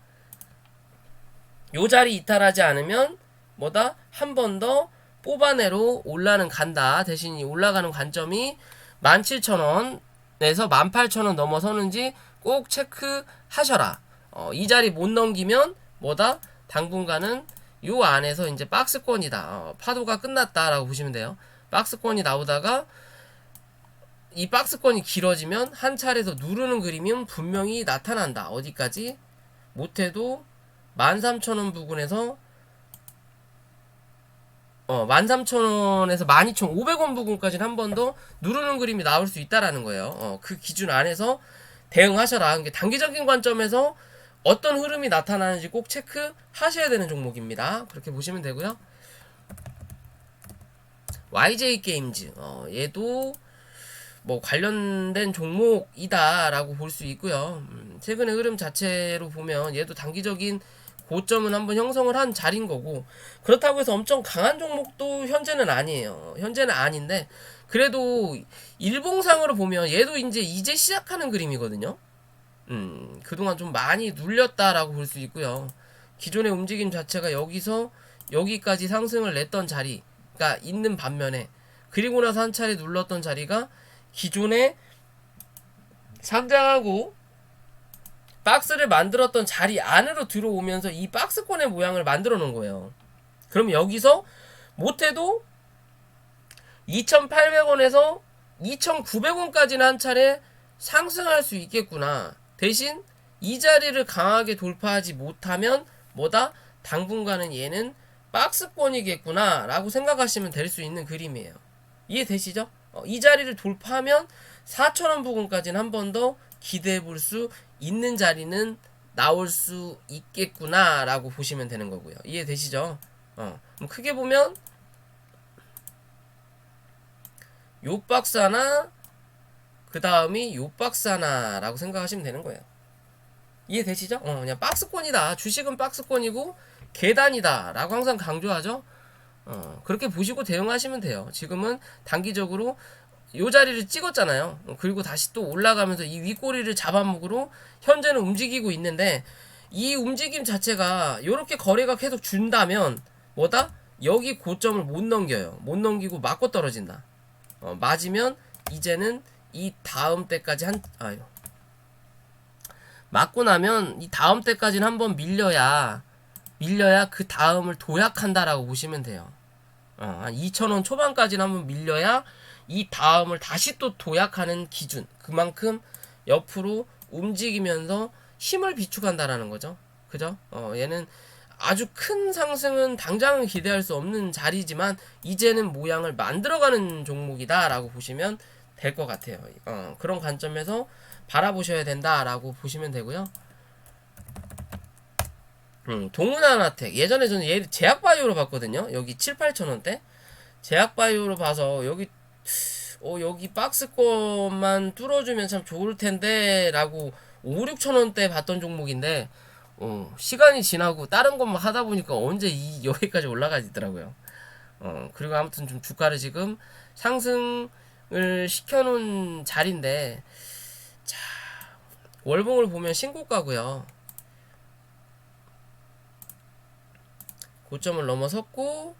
요 자리 이탈하지 않으면 뭐다? 한 번 더 뽑아내로 올라는 간다. 대신 이 올라가는 관점이 17,000원에서 18,000원 넘어서는지 꼭 체크하셔라. 이 자리 못 넘기면 뭐다? 당분간은 요 안에서 이제 박스권이다. 파도가 끝났다라고 보시면 돼요. 박스권이 나오다가 이 박스권이 길어지면 한 차례에서 누르는 그림은 분명히 나타난다. 어디까지? 못해도 13,000원 부근에서 13,000원에서 12,500원 부근까지는 한 번 더 누르는 그림이 나올 수 있다라는 거예요. 그 기준 안에서 대응하셔라. 그러니까 단기적인 관점에서 어떤 흐름이 나타나는지 꼭 체크하셔야 되는 종목입니다. 그렇게 보시면 되고요. YJ 게임즈, 얘도 뭐 관련된 종목이다라고 볼 수 있고요. 최근의 흐름 자체로 보면 얘도 단기적인 고점은 한번 형성을 한 자리인 거고, 그렇다고 해서 엄청 강한 종목도 현재는 아니에요. 현재는 아닌데 그래도 일봉상으로 보면 얘도 이제 시작하는 그림이거든요. 그동안 좀 많이 눌렸다라고 볼 수 있고요. 기존의 움직임 자체가 여기서 여기까지 상승을 냈던 자리가 있는 반면에, 그리고 나서 한 차례 눌렀던 자리가 기존에 상장하고 박스를 만들었던 자리 안으로 들어오면서 이 박스권의 모양을 만들어 놓은 거예요. 그럼 여기서 못해도 2,800원에서 2,900원까지는 한 차례 상승할 수 있겠구나. 대신 이 자리를 강하게 돌파하지 못하면 뭐다? 당분간은 얘는 박스권이겠구나 라고 생각하시면 될 수 있는 그림이에요. 이해되시죠? 이 자리를 돌파하면 4,000원 부근까지는 한 번 더 기대해 볼 수 있는 자리는 나올 수 있겠구나 라고 보시면 되는 거고요. 이해되시죠? 그럼 크게 보면 요 박스 하나, 그 다음이 요 박스 하나 라고 생각하시면 되는 거예요. 이해되시죠? 그냥 박스권이다. 주식은 박스권이고 계단이다 라고 항상 강조하죠. 그렇게 보시고 대응하시면 돼요. 지금은 단기적으로 요 자리를 찍었잖아요. 그리고 다시 또 올라가면서 이 윗꼬리를 잡아먹으로 현재는 움직이고 있는데, 이 움직임 자체가 요렇게 거래가 계속 준다면 뭐다? 여기 고점을 못 넘겨요. 못 넘기고 맞고 떨어진다. 맞으면 이제는 이 다음 때까지 맞고 나면 이 다음 때까지는 한번 밀려야 그 다음을 도약한다라고 보시면 돼요. 한 2,000원 초반까지는 한번 밀려야 이 다음을 다시 또 도약하는 기준. 그만큼 옆으로 움직이면서 힘을 비축한다라는 거죠. 그죠? 얘는 아주 큰 상승은 당장은 기대할 수 없는 자리지만 이제는 모양을 만들어가는 종목이다라고 보시면 될 것 같아요. 그런 관점에서 바라보셔야 된다라고 보시면 되고요. 동은하나텍 예전에 저는 얘 제약바이오로 봤거든요. 여기 7, 8천원대 제약바이오로 봐서 여기 박스권만 뚫어주면 참 좋을텐데 라고 5, 6천원대 봤던 종목인데 시간이 지나고 다른 것만 하다보니까 언제 여기까지 올라가지더라고요. 그리고 아무튼 좀 주가를 지금 상승을 시켜놓은 자리인데, 자, 월봉을 보면 신고가고요. 고점을 넘어섰고,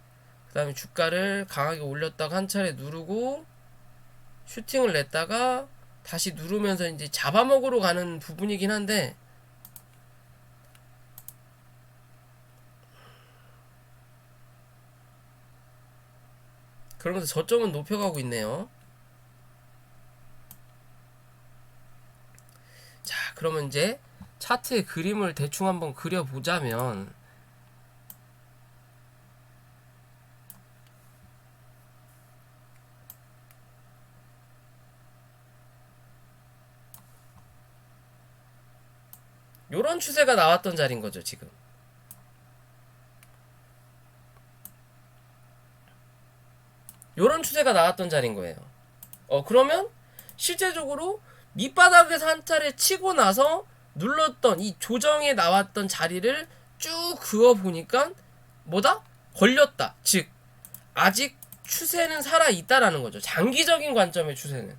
그 다음에 주가를 강하게 올렸다가 한 차례 누르고 슈팅을 냈다가 다시 누르면서 이제 잡아먹으러 가는 부분이긴 한데, 그러면서 저점은 높여가고 있네요. 자, 그러면 이제 차트의 그림을 대충 한번 그려보자면, 요런 추세가 나왔던 자리인 거죠, 지금. 요런 추세가 나왔던 자리인 거예요. 그러면 실제적으로 밑바닥에서 한 차례 치고 나서 눌렀던 이 조정에 나왔던 자리를 쭉 그어 보니까 뭐다? 걸렸다. 즉 아직 추세는 살아 있다라는 거죠. 장기적인 관점의 추세는.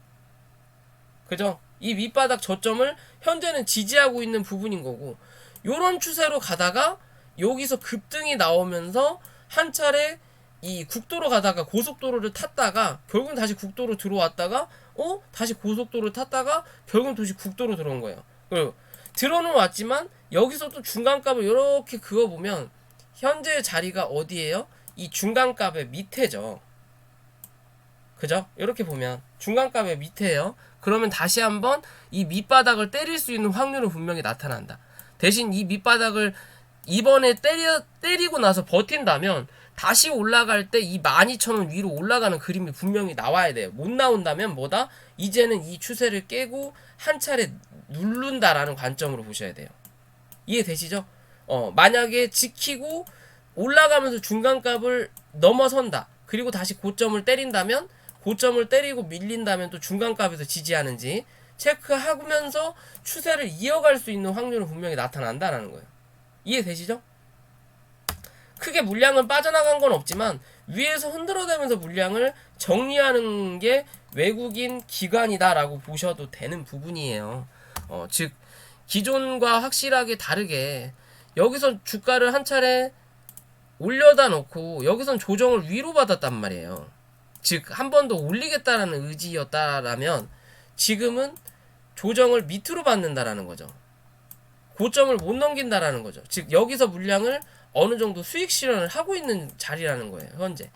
그죠? 이 밑바닥 저점을 현재는 지지하고 있는 부분인 거고, 요런 추세로 가다가 여기서 급등이 나오면서 한 차례 이 국도로 가다가 고속도로를 탔다가 결국은 다시 국도로 들어왔다가 다시 고속도로를 탔다가 결국은 다시 국도로 들어온 거예요. 그리고 들어는 왔지만 여기서 또 중간값을 이렇게 그어보면 현재 자리가 어디예요? 이 중간값의 밑에죠. 그죠? 이렇게 보면 중간값의 밑에예요. 그러면 다시 한번 이 밑바닥을 때릴 수 있는 확률은 분명히 나타난다. 대신 이 밑바닥을 이번에 때리고 나서 버틴다면 다시 올라갈 때 이 12,000원 위로 올라가는 그림이 분명히 나와야 돼요. 못 나온다면 뭐다? 이제는 이 추세를 깨고 한 차례 누른다라는 관점으로 보셔야 돼요. 이해되시죠? 만약에 지키고 올라가면서 중간값을 넘어선다. 그리고 다시 고점을 때린다면, 고점을 때리고 밀린다면 또 중간값에서 지지하는지 체크하면서 추세를 이어갈 수 있는 확률은 분명히 나타난다라는 거예요. 이해되시죠? 크게 물량은 빠져나간 건 없지만 위에서 흔들어대면서 물량을 정리하는 게 외국인 기관이다라고 보셔도 되는 부분이에요. 즉 기존과 확실하게 다르게 여기서 주가를 한 차례 올려다 놓고 여기선 조정을 위로 받았단 말이에요. 즉 한 번 더 올리겠다라는 의지였다라면 지금은 조정을 밑으로 받는다라는 거죠. 고점을 못 넘긴다라는 거죠. 즉 여기서 물량을 어느 정도 수익 실현을 하고 있는 자리라는 거예요, 현재.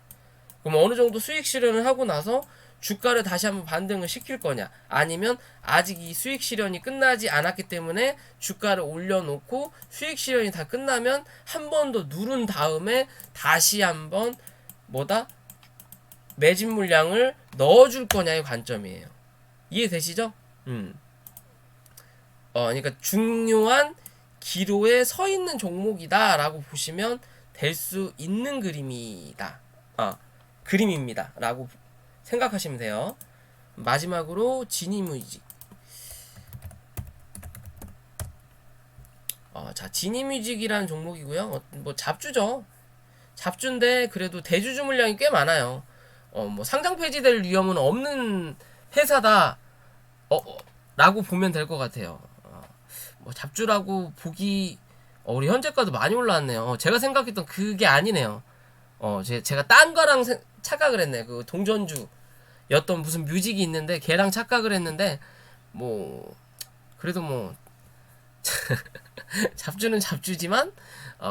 그럼 어느 정도 수익 실현을 하고 나서 주가를 다시 한번 반등을 시킬 거냐, 아니면 아직 이 수익 실현이 끝나지 않았기 때문에 주가를 올려놓고 수익 실현이 다 끝나면 한 번 더 누른 다음에 다시 한번 뭐다? 매집 물량을 넣어줄 거냐의 관점이에요. 이해되시죠? 그러니까 중요한 기로에 서 있는 종목이다라고 보시면 될 수 있는 그림이다. 그림입니다라고 생각하시면 돼요. 마지막으로 지니뮤직. 자, 지니뮤직이라는 종목이고요. 뭐 잡주죠. 잡주인데 그래도 대주주 물량이 꽤 많아요. 뭐 상장 폐지될 위험은 없는 회사다. 라고 보면 될 것 같아요. 뭐 잡주라고 보기 우리 현재가도 많이 올라왔네요. 제가 생각했던 그게 아니네요. 제가 딴 거랑 착각을 했네. 그 동전주였던 무슨 뮤직이 있는데 걔랑 착각을 했는데 뭐 그래도 뭐 잡주는 잡주지만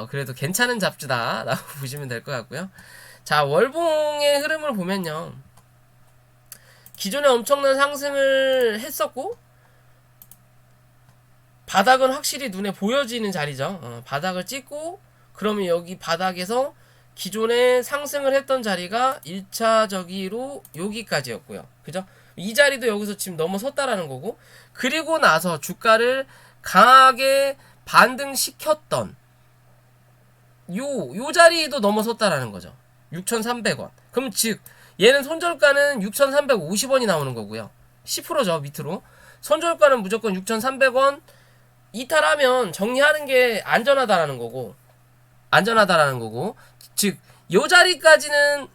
그래도 괜찮은 잡주다라고 보시면 될 것 같고요. 자, 월봉의 흐름을 보면요. 기존에 엄청난 상승을 했었고 바닥은 확실히 눈에 보여지는 자리죠. 바닥을 찍고 그러면 여기 바닥에서 기존에 상승을 했던 자리가 1차 저기로 여기까지였고요. 그죠? 이 자리도 여기서 지금 넘어섰다라는 거고, 그리고 나서 주가를 강하게 반등시켰던 요 자리도 넘어섰다라는 거죠. 6,300원. 그럼 즉 얘는 손절가는 6,350원이 나오는 거고요. 10%죠, 밑으로. 손절가는 무조건 6,300원 이탈하면 정리하는 게 안전하다라는 거고, 즉 요 자리까지는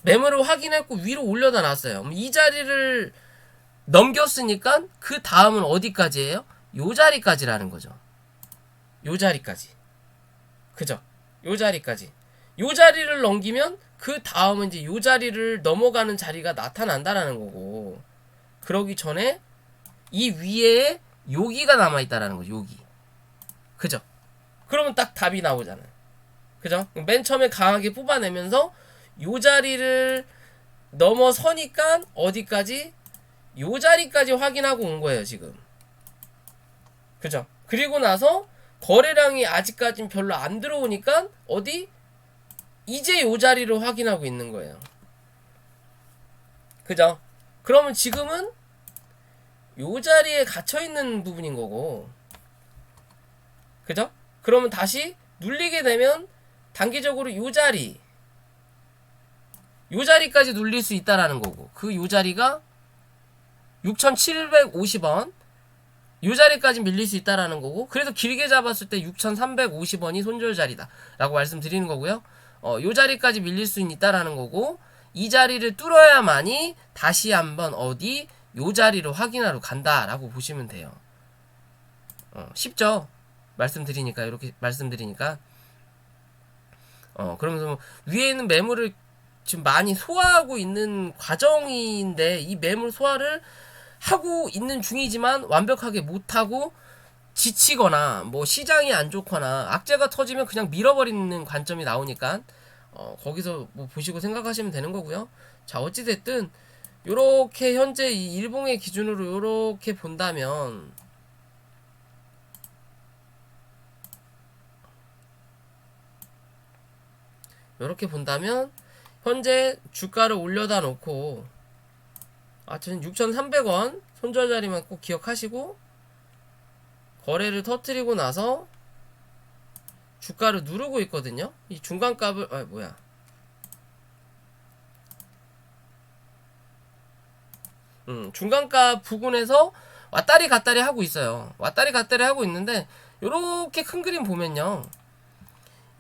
매물을 확인했고 위로 올려다 놨어요. 이 자리를 넘겼으니까 그 다음은 어디까지예요? 요 자리까지라는 거죠. 요 자리까지. 그죠? 요 자리까지. 요 자리를 넘기면 그 다음은 이제 요 자리를 넘어가는 자리가 나타난다라는 거고, 그러기 전에 이 위에 여기가 남아있다라는 거죠. 여기. 그죠? 그러면 딱 답이 나오잖아요. 그죠? 맨 처음에 강하게 뽑아내면서 요 자리를 넘어서니까 어디까지? 요 자리까지 확인하고 온 거예요, 지금. 그죠? 그리고 나서 거래량이 아직까진 별로 안 들어오니까 어디? 이제 요 자리를 확인하고 있는 거예요. 그죠? 그러면 지금은 요 자리에 갇혀있는 부분인 거고, 그죠? 그러면 다시 눌리게 되면 단기적으로 요 자리까지 눌릴 수 있다라는 거고, 그 요 자리가 6,750원 요 자리까지 밀릴 수 있다라는 거고, 그래서 길게 잡았을 때 6,350원이 손절 자리다 라고 말씀드리는 거고요. 요 자리까지 밀릴 수 있다라는 거고, 이 자리를 뚫어야만이 다시 한번 어디 요 자리를 확인하러 간다라고 보시면 돼요. 쉽죠? 말씀드리니까, 이렇게 말씀드리니까. 그러면서 뭐 위에 있는 매물을 지금 많이 소화하고 있는 과정인데, 이 매물 소화를 하고 있는 중이지만 완벽하게 못하고 지치거나 뭐 시장이 안 좋거나 악재가 터지면 그냥 밀어버리는 관점이 나오니까 거기서 뭐 보시고 생각하시면 되는 거고요. 자, 어찌됐든 요렇게 현재 이 일봉의 기준으로 요렇게 본다면 현재 주가를 올려다 놓고 저는 6,300원 손절 자리만 꼭 기억하시고 거래를 터뜨리고 나서 주가를 누르고 있거든요. 이 중간값을 중간값 부근에서 왔다리 갔다리 하고 있어요. 왔다리 갔다리 하고 있는데 요렇게 큰 그림 보면요,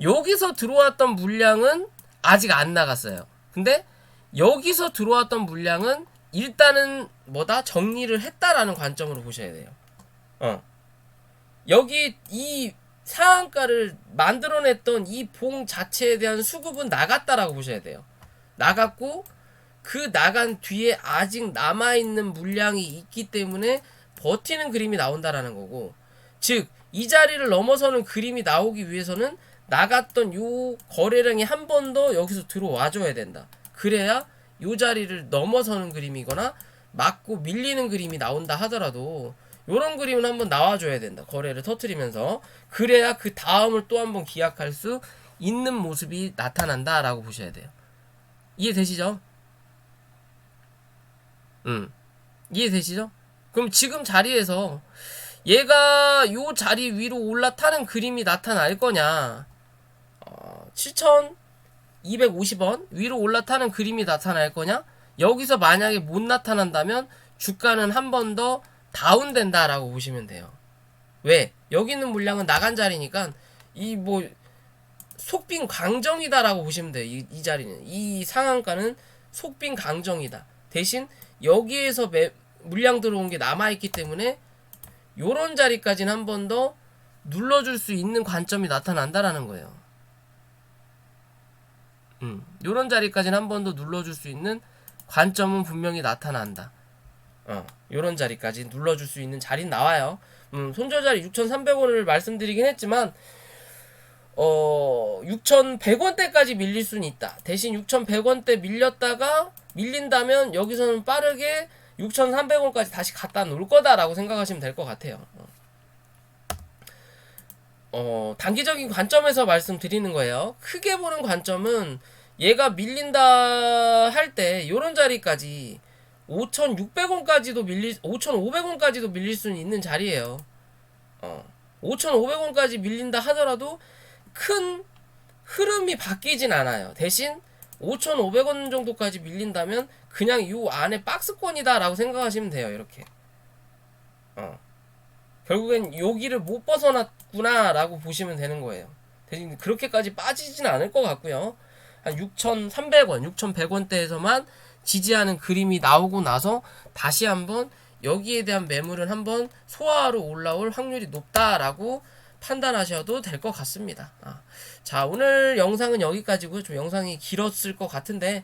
여기서 들어왔던 물량은 아직 안 나갔어요. 근데 여기서 들어왔던 물량은 일단은 정리를 했다라는 관점으로 보셔야 돼요. 여기 이 상한가를 만들어냈던 이 봉 자체에 대한 수급은 나갔다라고 보셔야 돼요. 나갔고 그 나간 뒤에 아직 남아있는 물량이 있기 때문에 버티는 그림이 나온다라는 거고, 즉 이 자리를 넘어서는 그림이 나오기 위해서는 나갔던 요 거래량이 한 번 더 여기서 들어와줘야 된다. 그래야 요 자리를 넘어서는 그림이거나 맞고 밀리는 그림이 나온다 하더라도 요런 그림은 한번 나와줘야 된다. 거래를 터트리면서. 그래야 그 다음을 또 한번 기약할 수 있는 모습이 나타난다 라고 보셔야 돼요. 이해되시죠? 이해되시죠? 그럼 지금 자리에서 얘가 요 자리 위로 올라타는 그림이 나타날 거냐, 7,250원 위로 올라타는 그림이 나타날 거냐, 여기서 만약에 못 나타난다면 주가는 한 번 더 다운된다 라고 보시면 돼요. 왜? 여기 있는 물량은 나간 자리니까 이 뭐 속빈 강정이다 라고 보시면 돼요. 이 자리는, 이 상한가는 속빈 강정이다. 대신 여기에서 물량 들어온 게 남아있기 때문에 요런 자리까지는 한 번 더 눌러줄 수 있는 관점이 나타난다라는 거예요. 요런 자리까지는 한 번 더 눌러줄 수 있는 관점은 분명히 나타난다. 요런 자리까지 눌러줄 수 있는 자리는 나와요. 손절자리 6,300원을 말씀드리긴 했지만 6,100원대까지 밀릴 수는 있다. 대신 6,100원대 밀린다면 여기서는 빠르게 6,300원까지 다시 갖다 놓을 거다라고 생각하시면 될 것 같아요. 단기적인 관점에서 말씀드리는 거예요. 크게 보는 관점은 얘가 밀린다 할 때 요런 자리까지 5,600원까지도 5,500원까지도 밀릴 수는 있는 자리예요. 5,500원까지 밀린다 하더라도 큰 흐름이 바뀌진 않아요. 대신 5,500원 정도까지 밀린다면 그냥 요 안에 박스권이다 라고 생각하시면 돼요. 이렇게 결국엔 여기를 못 벗어났구나 라고 보시면 되는 거예요. 대신 그렇게까지 빠지진 않을 것 같고요. 한 6,300원, 6,100원대에서만 지지하는 그림이 나오고 나서 다시 한번 여기에 대한 매물은 한번 소화하러 올라올 확률이 높다라고 판단하셔도 될 것 같습니다. 자, 오늘 영상은 여기까지고요. 좀 영상이 길었을 것 같은데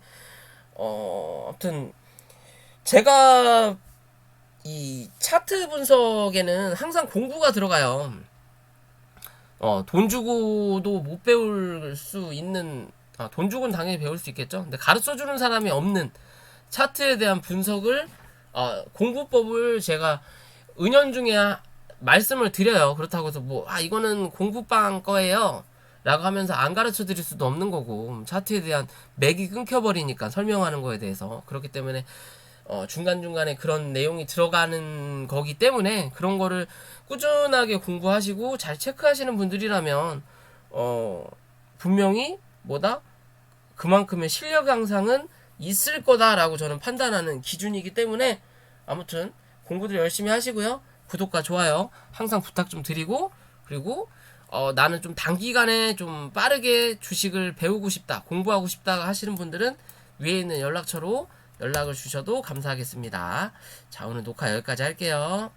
아무튼 제가 이 차트 분석에는 항상 공부가 들어가요. 돈 주고도 못 배울 수 있는, 돈 주고는 당연히 배울 수 있겠죠. 근데 가르쳐주는 사람이 없는 차트에 대한 분석을, 공부법을 제가 은연중에 말씀을 드려요. 그렇다고 해서 이거는 공부방 거예요 라고 하면서 안 가르쳐 드릴 수도 없는 거고, 차트에 대한 맥이 끊겨버리니까 설명하는 거에 대해서. 그렇기 때문에 중간중간에 그런 내용이 들어가는 거기 때문에 그런 거를 꾸준하게 공부하시고 잘 체크하시는 분들이라면 분명히 그만큼의 실력 향상은 있을 거다라고 저는 판단하는 기준이기 때문에 아무튼 공부들 열심히 하시고요. 구독과 좋아요 항상 부탁 좀 드리고, 그리고 나는 좀 단기간에 좀 빠르게 주식을 배우고 싶다, 공부하고 싶다 하시는 분들은 위에 있는 연락처로 연락을 주셔도 감사하겠습니다. 자, 오늘 녹화 여기까지 할게요.